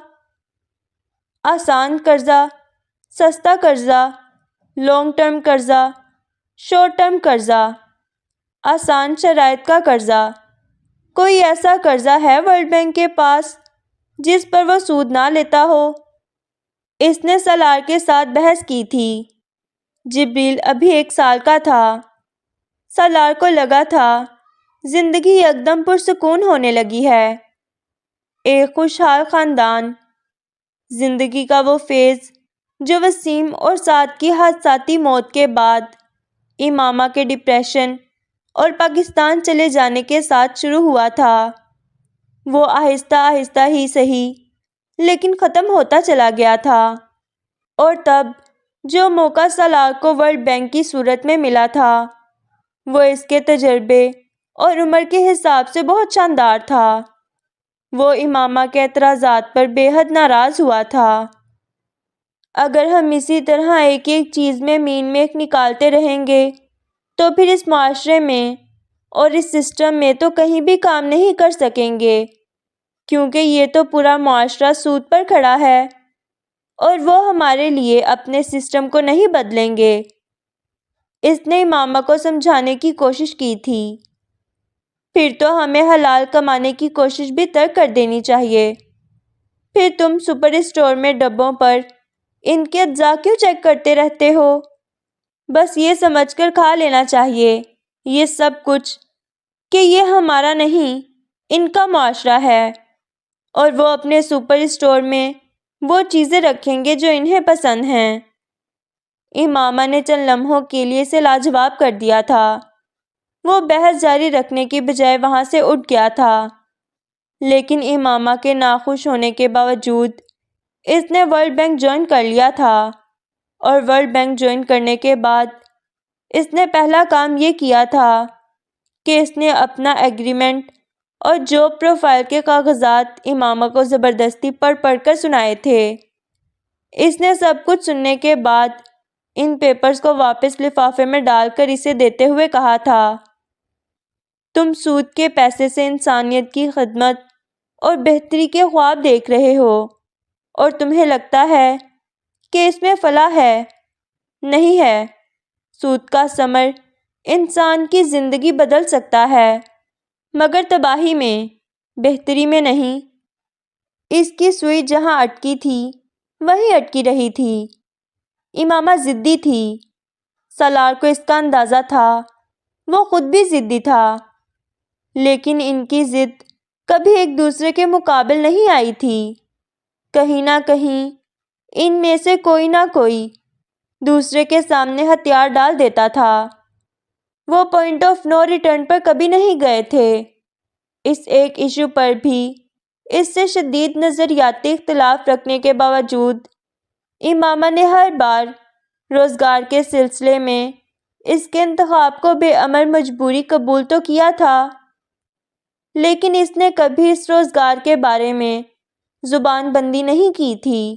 S2: آسان قرضہ، سستا قرضہ، لانگ ٹرم قرضہ، شارٹ ٹرم قرضہ، آسان شرائط کا قرضہ۔ کوئی ایسا قرضہ ہے ورلڈ بینک کے پاس جس پر وہ سود نہ لیتا ہو؟ اس نے سالار کے ساتھ بحث کی تھی۔ جبریل ابھی 1 سال کا تھا۔ سالار کو لگا تھا زندگی یکدم پرسکون ہونے لگی ہے، ایک خوشحال خاندان۔ زندگی کا وہ فیز جو وسیم اور سعد کی حادثاتی موت کے بعد امامہ کے ڈپریشن اور پاکستان چلے جانے کے ساتھ شروع ہوا تھا، وہ آہستہ آہستہ ہی صحیح لیکن ختم ہوتا چلا گیا تھا۔ اور تب جو موقع سالار کو ورلڈ بینک کی صورت میں ملا تھا وہ اس کے تجربے اور عمر کے حساب سے بہت شاندار تھا۔ وہ امامہ کے اعتراضات پر بے حد ناراض ہوا تھا۔ اگر ہم اسی طرح ایک ایک چیز میں مین میخ نکالتے رہیں گے تو پھر اس معاشرے میں اور اس سسٹم میں تو کہیں بھی کام نہیں کر سکیں گے، کیونکہ یہ تو پورا معاشرہ سود پر کھڑا ہے اور وہ ہمارے لیے اپنے سسٹم کو نہیں بدلیں گے۔ اس نے امامہ کو سمجھانے کی کوشش کی تھی، پھر تو ہمیں حلال کمانے کی کوشش بھی ترک کر دینی چاہیے۔ پھر تم سپر اسٹور میں ڈبوں پر ان کے اجزاء کیوں چیک کرتے رہتے ہو؟ بس یہ سمجھ کر کھا لینا چاہیے یہ سب کچھ کہ یہ ہمارا نہیں ان کا معاشرہ ہے، اور وہ اپنے سپر اسٹور میں وہ چیزیں رکھیں گے جو انہیں پسند ہیں۔ امامہ نے چند لمحوں کے لیے اسے لاجواب کر دیا تھا۔ وہ بحث جاری رکھنے کی بجائے وہاں سے اٹھ گیا تھا، لیکن امامہ کے ناخوش ہونے کے باوجود اس نے ورلڈ بینک جوائن کر لیا تھا، اور ورلڈ بینک جوائن کرنے کے بعد اس نے پہلا کام یہ کیا تھا کہ اس نے اپنا ایگریمنٹ اور جاب پروفائل کے کاغذات امامہ کو زبردستی پڑھ کر سنائے تھے۔ اس نے سب کچھ سننے کے بعد ان پیپرز کو واپس لفافے میں ڈال کر اسے دیتے ہوئے کہا تھا، تم سود کے پیسے سے انسانیت کی خدمت اور بہتری کے خواب دیکھ رہے ہو، اور تمہیں لگتا ہے کہ اس میں فلاح ہے۔ نہیں ہے۔ سود کا ثمر انسان کی زندگی بدل سکتا ہے، مگر تباہی میں، بہتری میں نہیں۔ اس کی سوئی جہاں اٹکی تھی وہیں اٹکی رہی تھی۔ امامہ ضدی تھی، سالار کو اس کا اندازہ تھا، وہ خود بھی ضدی تھا، لیکن ان کی ضد کبھی ایک دوسرے کے مقابل نہیں آئی تھی۔ کہیں نہ کہیں ان میں سے کوئی نہ کوئی دوسرے کے سامنے ہتھیار ڈال دیتا تھا۔ وہ پوائنٹ آف نو ریٹرن پر کبھی نہیں گئے تھے۔ اس ایک ایشو پر بھی اس سے شدید نظریاتی اختلاف رکھنے کے باوجود امامہ نے ہر بار روزگار کے سلسلے میں اس کے انتخاب کو بے امر مجبوری قبول تو کیا تھا، لیکن اس نے کبھی اس روزگار کے بارے میں زبان بندی نہیں کی تھی،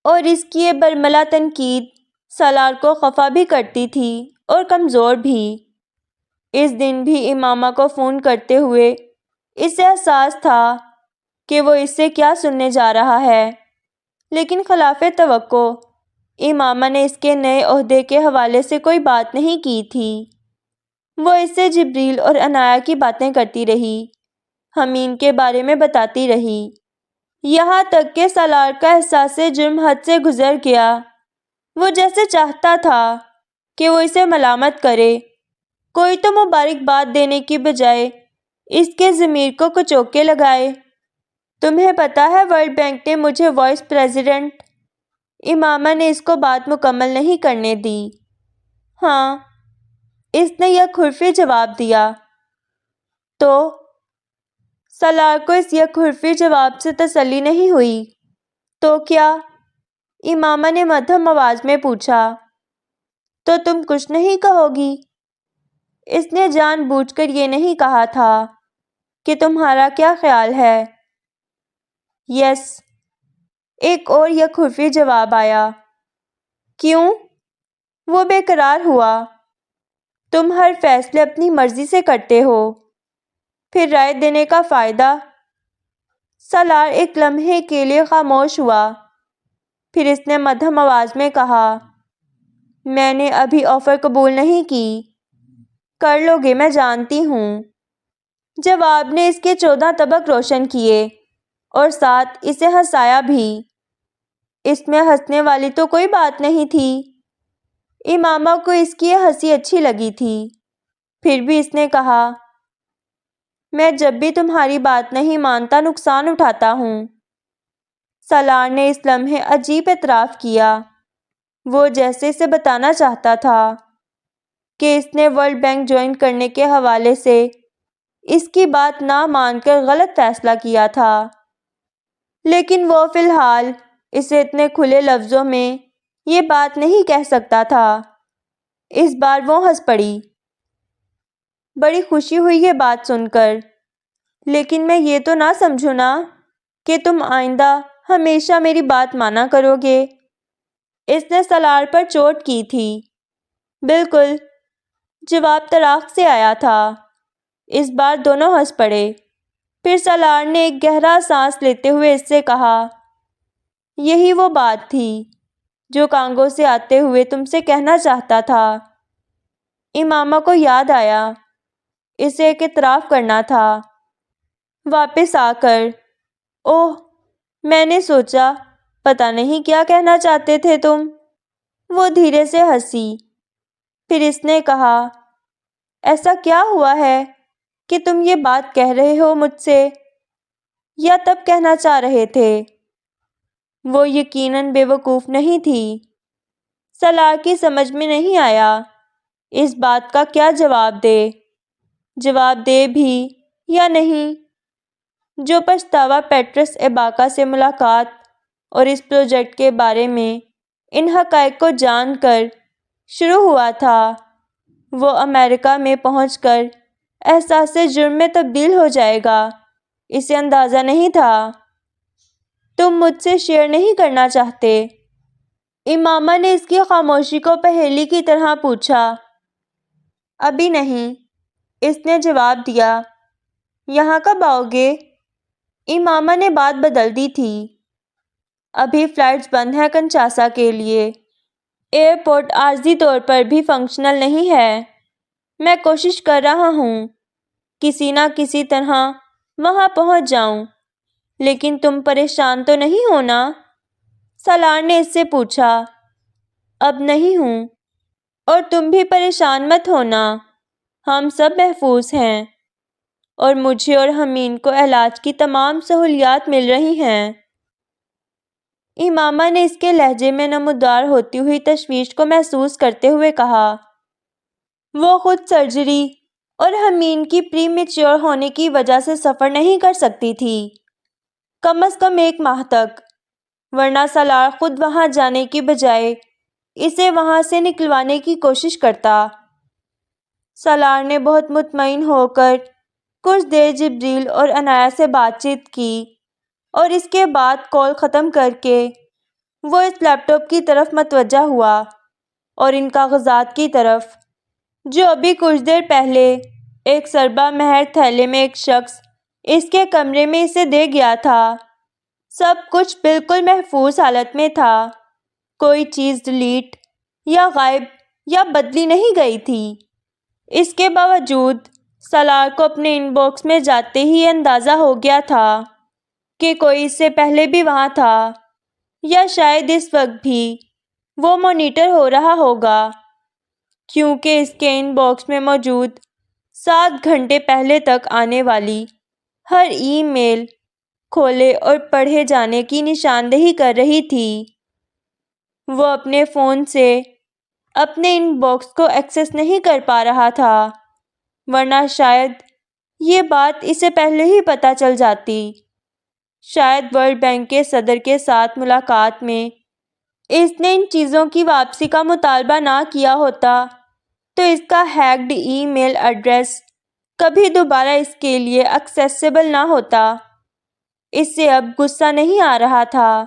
S2: اور اس کی یہ برملا تنقید سالار کو خفا بھی کرتی تھی اور کمزور بھی۔ اس دن بھی امامہ کو فون کرتے ہوئے اسے احساس تھا کہ وہ اس سے کیا سننے جا رہا ہے، لیکن خلاف توقع امامہ نے اس کے نئے عہدے کے حوالے سے کوئی بات نہیں کی تھی۔ وہ اس سے جبریل اور عنایا کی باتیں کرتی رہی، حمین کے بارے میں بتاتی رہی، یہاں تک کہ سالار کا احساس جرم حد سے گزر گیا۔ وہ جیسے چاہتا تھا کہ وہ اسے ملامت کرے، کوئی تو مبارکباد دینے کی بجائے اس کے ضمیر کو کچوکے لگائے۔ تمہیں پتہ ہے ورلڈ بینک نے مجھے وائس پریزیڈنٹ، امامہ نے اس کو بات مکمل نہیں کرنے دی۔ ہاں، اس نے یک حرفی جواب دیا۔ تو سالار کو اس یک حرفی جواب سے تسلی نہیں ہوئی۔ تو کیا؟ امامہ نے مدھم آواز میں پوچھا۔ تو تم کچھ نہیں کہو گی؟ اس نے جان بوجھ کر یہ نہیں کہا تھا کہ تمہارا کیا خیال ہے۔ یس، ایک اور یک حرفی جواب آیا۔ کیوں؟ وہ بے قرار ہوا۔ تم ہر فیصلے اپنی مرضی سے کرتے ہو، پھر رائے دینے کا فائدہ؟ سالار ایک لمحے کے لیے خاموش ہوا، پھر اس نے مدھم آواز میں کہا، میں نے ابھی آفر قبول نہیں کی۔ کر لو گے، میں جانتی ہوں۔ جواب نے اس کے 14 طبق روشن کیے اور ساتھ اسے ہنسایا بھی۔ اس میں ہنسنے والی تو کوئی بات نہیں تھی۔ امامہ کو اس کی یہ ہنسی اچھی لگی تھی، پھر بھی اس نے کہا، میں جب بھی تمہاری بات نہیں مانتا نقصان اٹھاتا ہوں۔ سالار نے اس لمحے عجیب اعتراف کیا۔ وہ جیسے اسے بتانا چاہتا تھا کہ اس نے ورلڈ بینک جوائن کرنے کے حوالے سے اس کی بات نہ مان کر غلط فیصلہ کیا تھا، لیکن وہ فی الحال اسے اتنے کھلے لفظوں میں یہ بات نہیں کہہ سکتا تھا۔ اس بار وہ ہنس پڑی۔ بڑی خوشی ہوئی یہ بات سن کر، لیکن میں یہ تو نہ سمجھوں نا کہ تم آئندہ ہمیشہ میری بات مانا کرو گے۔ اس نے سالار پر چوٹ کی تھی۔ بالکل، جواب طراق سے آیا تھا۔ اس بار دونوں ہنس پڑے۔ پھر سالار نے ایک گہرا سانس لیتے ہوئے اس سے کہا، یہی وہ بات تھی جو کانگو سے آتے ہوئے تم سے کہنا چاہتا تھا۔ امامہ کو یاد آیا، اسے ایک اعتراف کرنا تھا۔ واپس آ کر، اوہ، میں نے سوچا پتہ نہیں کیا کہنا چاہتے تھے تم۔ وہ دھیرے سے ہنسی، پھر اس نے کہا، ایسا کیا ہوا ہے کہ تم یہ بات کہہ رہے ہو مجھ سے، یا تب کہنا چاہ رہے تھے؟ وہ یقیناً بے وقوف نہیں تھی۔ سالار کی سمجھ میں نہیں آیا اس بات کا کیا جواب دے بھی یا نہیں۔ جو پچھتاوا پیٹرس ایباکا سے ملاقات اور اس پروجیکٹ کے بارے میں ان حقائق کو جان کر شروع ہوا تھا۔ وہ امریکہ میں پہنچ کر احساس جرم میں تبدیل ہو جائے گا، اسے اندازہ نہیں تھا۔ تم مجھ سے شیئر نہیں کرنا چاہتے؟ امامہ نے اس کی خاموشی کو پہیلی کی طرح پوچھا۔ ابھی نہیں، اس نے جواب دیا۔ یہاں کب آؤ گے؟ امامہ نے بات بدل دی تھی۔ ابھی فلائٹس بند ہیں کنشاسا کے لیے۔ ایئرپورٹ عارضی طور پر بھی فنکشنل نہیں ہے۔ میں کوشش کر رہا ہوں کسی نہ کسی طرح وہاں پہنچ جاؤں، لیکن تم پریشان تو نہیں ہو نا؟ سالار نے اس سے پوچھا۔ اب نہیں ہوں، اور تم بھی پریشان مت ہونا، ہم سب محفوظ ہیں، اور مجھے اور حمین کو علاج کی تمام سہولیات مل رہی ہیں۔ امامہ نے اس کے لہجے میں نمودار ہوتی ہوئی تشویش کو محسوس کرتے ہوئے کہا۔ وہ خود سرجری اور حمین کی پری میچور ہونے کی وجہ سے سفر نہیں کر سکتی تھی، کم از کم 1 ماہ تک، ورنہ سالار خود وہاں جانے کی بجائے اسے وہاں سے نکلوانے کی کوشش کرتا۔ سالار نے بہت مطمئن ہو کر کچھ دیر جبریل اور عنایہ سے بات چیت کی، اور اس کے بعد کال ختم کر کے وہ اس لیپ ٹاپ کی طرف متوجہ ہوا اور ان کاغذات کی طرف جو ابھی کچھ دیر پہلے ایک سربا مہر تھیلے میں ایک شخص اس کے کمرے میں اسے دے گیا تھا۔ سب کچھ بالکل محفوظ حالت میں تھا، کوئی چیز ڈیلیٹ یا غائب یا بدلی نہیں گئی تھی۔ اس کے باوجود سالار کو اپنے ان باکس میں جاتے ہی اندازہ ہو گیا تھا کہ کوئی اس سے پہلے بھی وہاں تھا، یا شاید اس وقت بھی وہ مانیٹر ہو رہا ہوگا، کیونکہ اس کے ان باکس میں موجود 7 گھنٹے پہلے تک آنے والی ہر ای میل کھولے اور پڑھے جانے کی نشاندہی کر رہی تھی۔ وہ اپنے فون سے اپنے ان باکس کو ایکسس نہیں کر پا رہا تھا، ورنہ شاید یہ بات اسے پہلے ہی پتہ چل جاتی۔ شاید ورلڈ بینک کے صدر کے ساتھ ملاقات میں اس نے ان چیزوں کی واپسی کا مطالبہ نہ کیا ہوتا تو اس کا ہیکڈ ای میل ایڈریس کبھی دوبارہ اس کے لیے ایکسیسیبل نہ ہوتا۔ اس سے اب غصہ نہیں آ رہا تھا،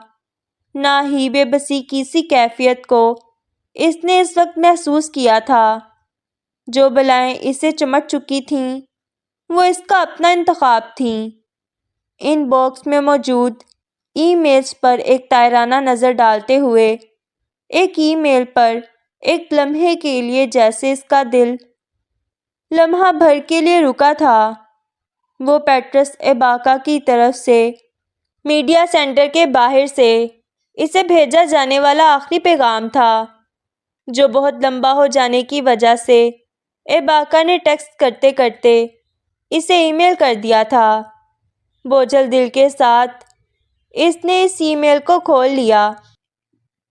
S2: نہ ہی بے بسی کی سی کیفیت کو اس نے اس وقت محسوس کیا تھا۔ جو بلائیں اسے چمٹ چکی تھیں وہ اس کا اپنا انتخاب تھیں۔ ان باکس میں موجود ای میلز پر ایک طائرانہ نظر ڈالتے ہوئے، ایک ای میل پر ایک لمحے کے لیے جیسے اس کا دل لمحہ بھر کے لیے رکا تھا، وہ پیٹرس ایباکا کی طرف سے میڈیا سینٹر کے باہر سے اسے بھیجا جانے والا آخری پیغام تھا، جو بہت لمبا ہو جانے کی وجہ سے ایباکا نے ٹیکسٹ کرتے کرتے اسے ای میل کر دیا تھا۔ بوجھل دل کے ساتھ اس نے اس ای میل کو کھول لیا۔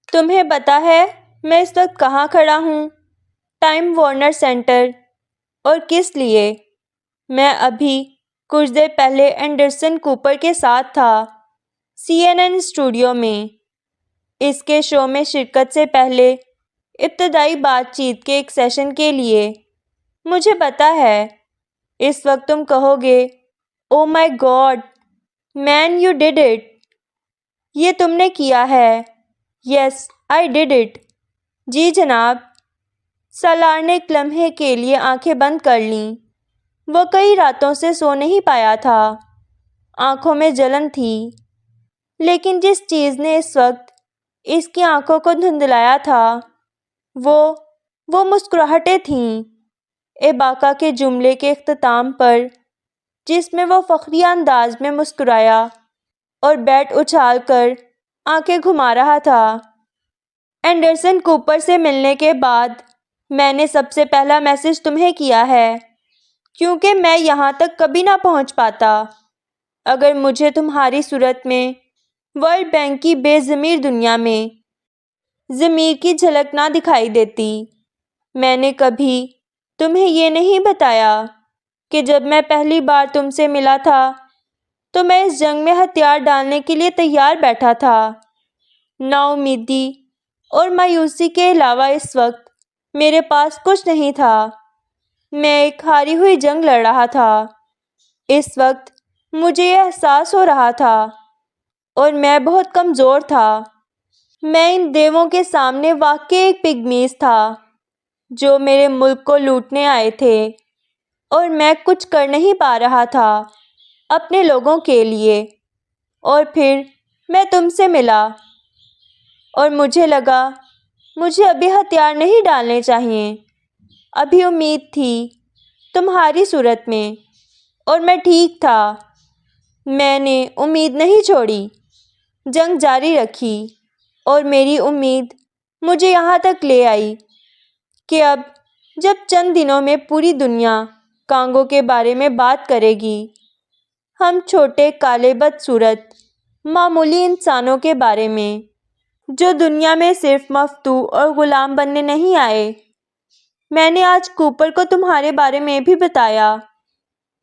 S2: تمہیں پتہ ہے میں اس وقت کہاں کھڑا ہوں؟ Time Warner centre. اور کس لیے؟ میں ابھی کچھ دیر پہلے اینڈرسن کوپر کے ساتھ تھا CNN اسٹوڈیو میں، اس کے شو میں شرکت سے پہلے ابتدائی بات چیت کے ایک سیشن کے لیے۔ مجھے پتہ ہے اس وقت تم کہو گے، oh my God man you did it, یہ تم نے کیا ہے۔ یس آئی ڈیڈ اٹ، جی جناب۔ سالار نے ایک لمحے کے لیے آنکھیں بند کر لیں۔ وہ کئی راتوں سے سو نہیں پایا تھا، آنکھوں میں جلن تھی، لیکن جس چیز نے اس وقت اس کی آنکھوں کو دھندلایا تھا وہ مسکراہٹیں تھیں، ایباکا کے جملے کے اختتام پر، جس میں وہ فخریہ انداز میں مسکرایا اور بیٹ اچھال کر آنکھیں گھما رہا تھا۔ اینڈرسن کوپر سے ملنے کے بعد میں نے سب سے پہلا میسج تمہیں کیا ہے، کیونکہ میں یہاں تک کبھی نہ پہنچ پاتا اگر مجھے تمہاری صورت میں ورلڈ بینک کی بے ضمیر دنیا میں ضمیر کی جھلک نہ دکھائی دیتی۔ میں نے کبھی تمہیں یہ نہیں بتایا کہ جب میں پہلی بار تم سے ملا تھا تو میں اس جنگ میں ہتھیار ڈالنے کے لیے تیار بیٹھا تھا، نا امیدی اور مایوسی کے علاوہ اس وقت میرے پاس کچھ نہیں تھا۔ میں ایک ہاری ہوئی جنگ لڑ رہا تھا۔ اس وقت مجھے یہ احساس ہو رہا تھا اور میں بہت کمزور تھا۔ میں ان دیووں کے سامنے واقعی ایک پگمیز تھا جو میرے ملک کو لوٹنے آئے تھے، اور میں کچھ کر نہیں پا رہا تھا اپنے لوگوں کے لیے۔ اور پھر میں تم سے ملا اور مجھے لگا مجھے ابھی ہتھیار نہیں ڈالنے چاہیے۔ ابھی امید تھی تمہاری صورت میں، اور میں ٹھیک تھا۔ میں نے امید نہیں چھوڑی، جنگ جاری رکھی، اور میری امید مجھے یہاں تک لے آئی کہ اب جب چند دنوں میں پوری دنیا کانگو کے بارے میں بات کرے گی، ہم چھوٹے کالے بدصورت معمولی انسانوں کے بارے میں جو دنیا میں صرف مفتو اور غلام بننے نہیں آئے۔ میں نے آج کوپر کو تمہارے بارے میں بھی بتایا،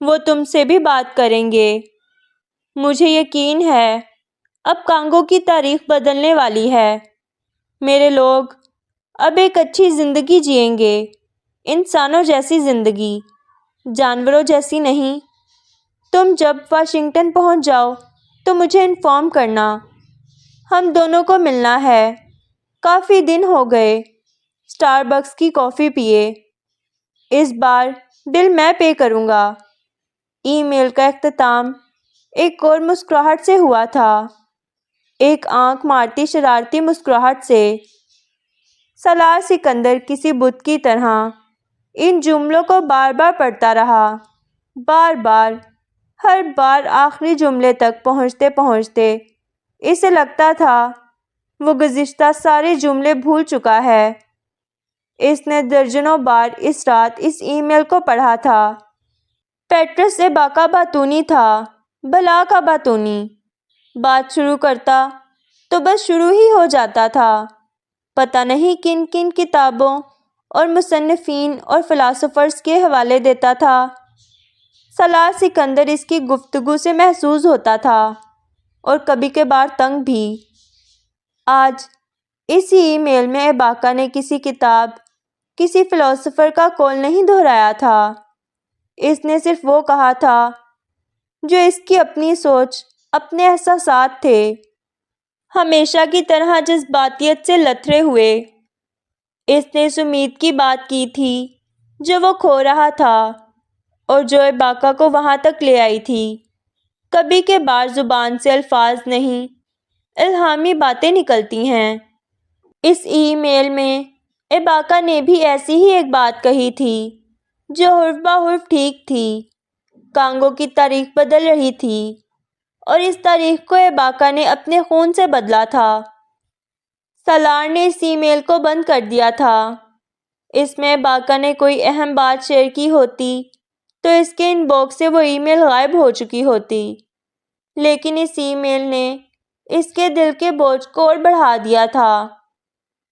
S2: وہ تم سے بھی بات کریں گے۔ مجھے یقین ہے اب کانگو کی تاریخ بدلنے والی ہے۔ میرے لوگ اب ایک اچھی زندگی جئیں گے، انسانوں جیسی زندگی، جانوروں جیسی نہیں۔ تم جب واشنگٹن پہنچ جاؤ تو مجھے انفارم کرنا، ہم دونوں کو ملنا ہے۔ کافی دن ہو گئے اسٹار بکس کی کافی پیے۔ اس بار بل میں پے کروں گا۔ ای میل کا اختتام ایک اور مسکراہٹ سے ہوا تھا، ایک آنکھ مارتی شرارتی مسکراہٹ سے۔ سالار سکندر کسی بت کی طرح ان جملوں کو بار بار پڑھتا رہا، بار بار، ہر بار آخری جملے تک پہنچتے پہنچتے اسے لگتا تھا وہ گزشتہ سارے جملے بھول چکا ہے۔ اس نے درجنوں بار اس رات اس ای میل کو پڑھا تھا۔ پیٹرس ایباکا باتونی تھا، بلا کا باتونی۔ بات شروع کرتا تو بس شروع ہی ہو جاتا تھا، پتہ نہیں کن کن کتابوں اور مصنفین اور فلاسفرز کے حوالے دیتا تھا۔ سالار سکندر اس کی گفتگو سے محظوظ ہوتا تھا اور کبھی کبھار تنگ بھی۔ آج اسی ای میل میں ایباکا نے کسی کتاب، کسی فلاسفر کا قول نہیں دہرایا تھا۔ اس نے صرف وہ کہا تھا جو اس کی اپنی سوچ، اپنے احساسات تھے، ہمیشہ کی طرح جذباتیت سے لتھڑے ہوئے۔ اس نے اس امید کی بات کی تھی جو وہ کھو رہا تھا اور جو ایباکا کو وہاں تک لے آئی تھی۔ کبھی کبھار زبان سے الفاظ نہیں، الہامی باتیں نکلتی ہیں۔ اس ای میل میں ایباکا نے بھی ایسی ہی ایک بات کہی تھی جو حرف بہ حرف ٹھیک تھی۔ کانگو کی تاریخ بدل رہی تھی، اور اس تاریخ کو ایباکا نے اپنے خون سے بدلا تھا۔ سالار نے اس ای میل کو بند کر دیا تھا۔ اس میں ایباکا نے کوئی اہم بات شیئر کی ہوتی تو اس کے ان باکس سے وہ ای میل غائب ہو چکی ہوتی، لیکن اس ای میل نے اس کے دل کے بوجھ کو اور بڑھا دیا تھا۔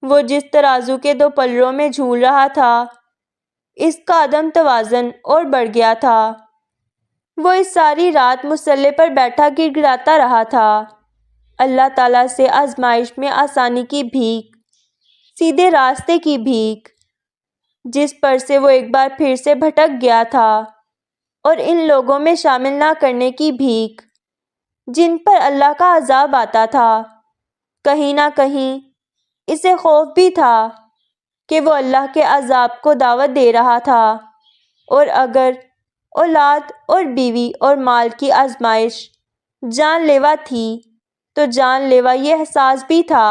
S2: وہ جس ترازو کے دو پلڑوں میں جھول رہا تھا، اس کا عدم توازن اور بڑھ گیا تھا۔ وہ اس ساری رات مصلے پر بیٹھا گڑ گڑاتا رہا تھا، اللہ تعالیٰ سے آزمائش میں آسانی کی بھیک، سیدھے راستے کی بھیک، جس پر سے وہ ایک بار پھر سے بھٹک گیا تھا، اور ان لوگوں میں شامل نہ کرنے کی بھیک جن پر اللہ کا عذاب آتا تھا۔ کہیں نہ کہیں اسے خوف بھی تھا کہ وہ اللہ کے عذاب کو دعوت دے رہا تھا، اور اگر اولاد اور بیوی اور مال کی آزمائش جان لیوا تھی تو جان لیوا یہ احساس بھی تھا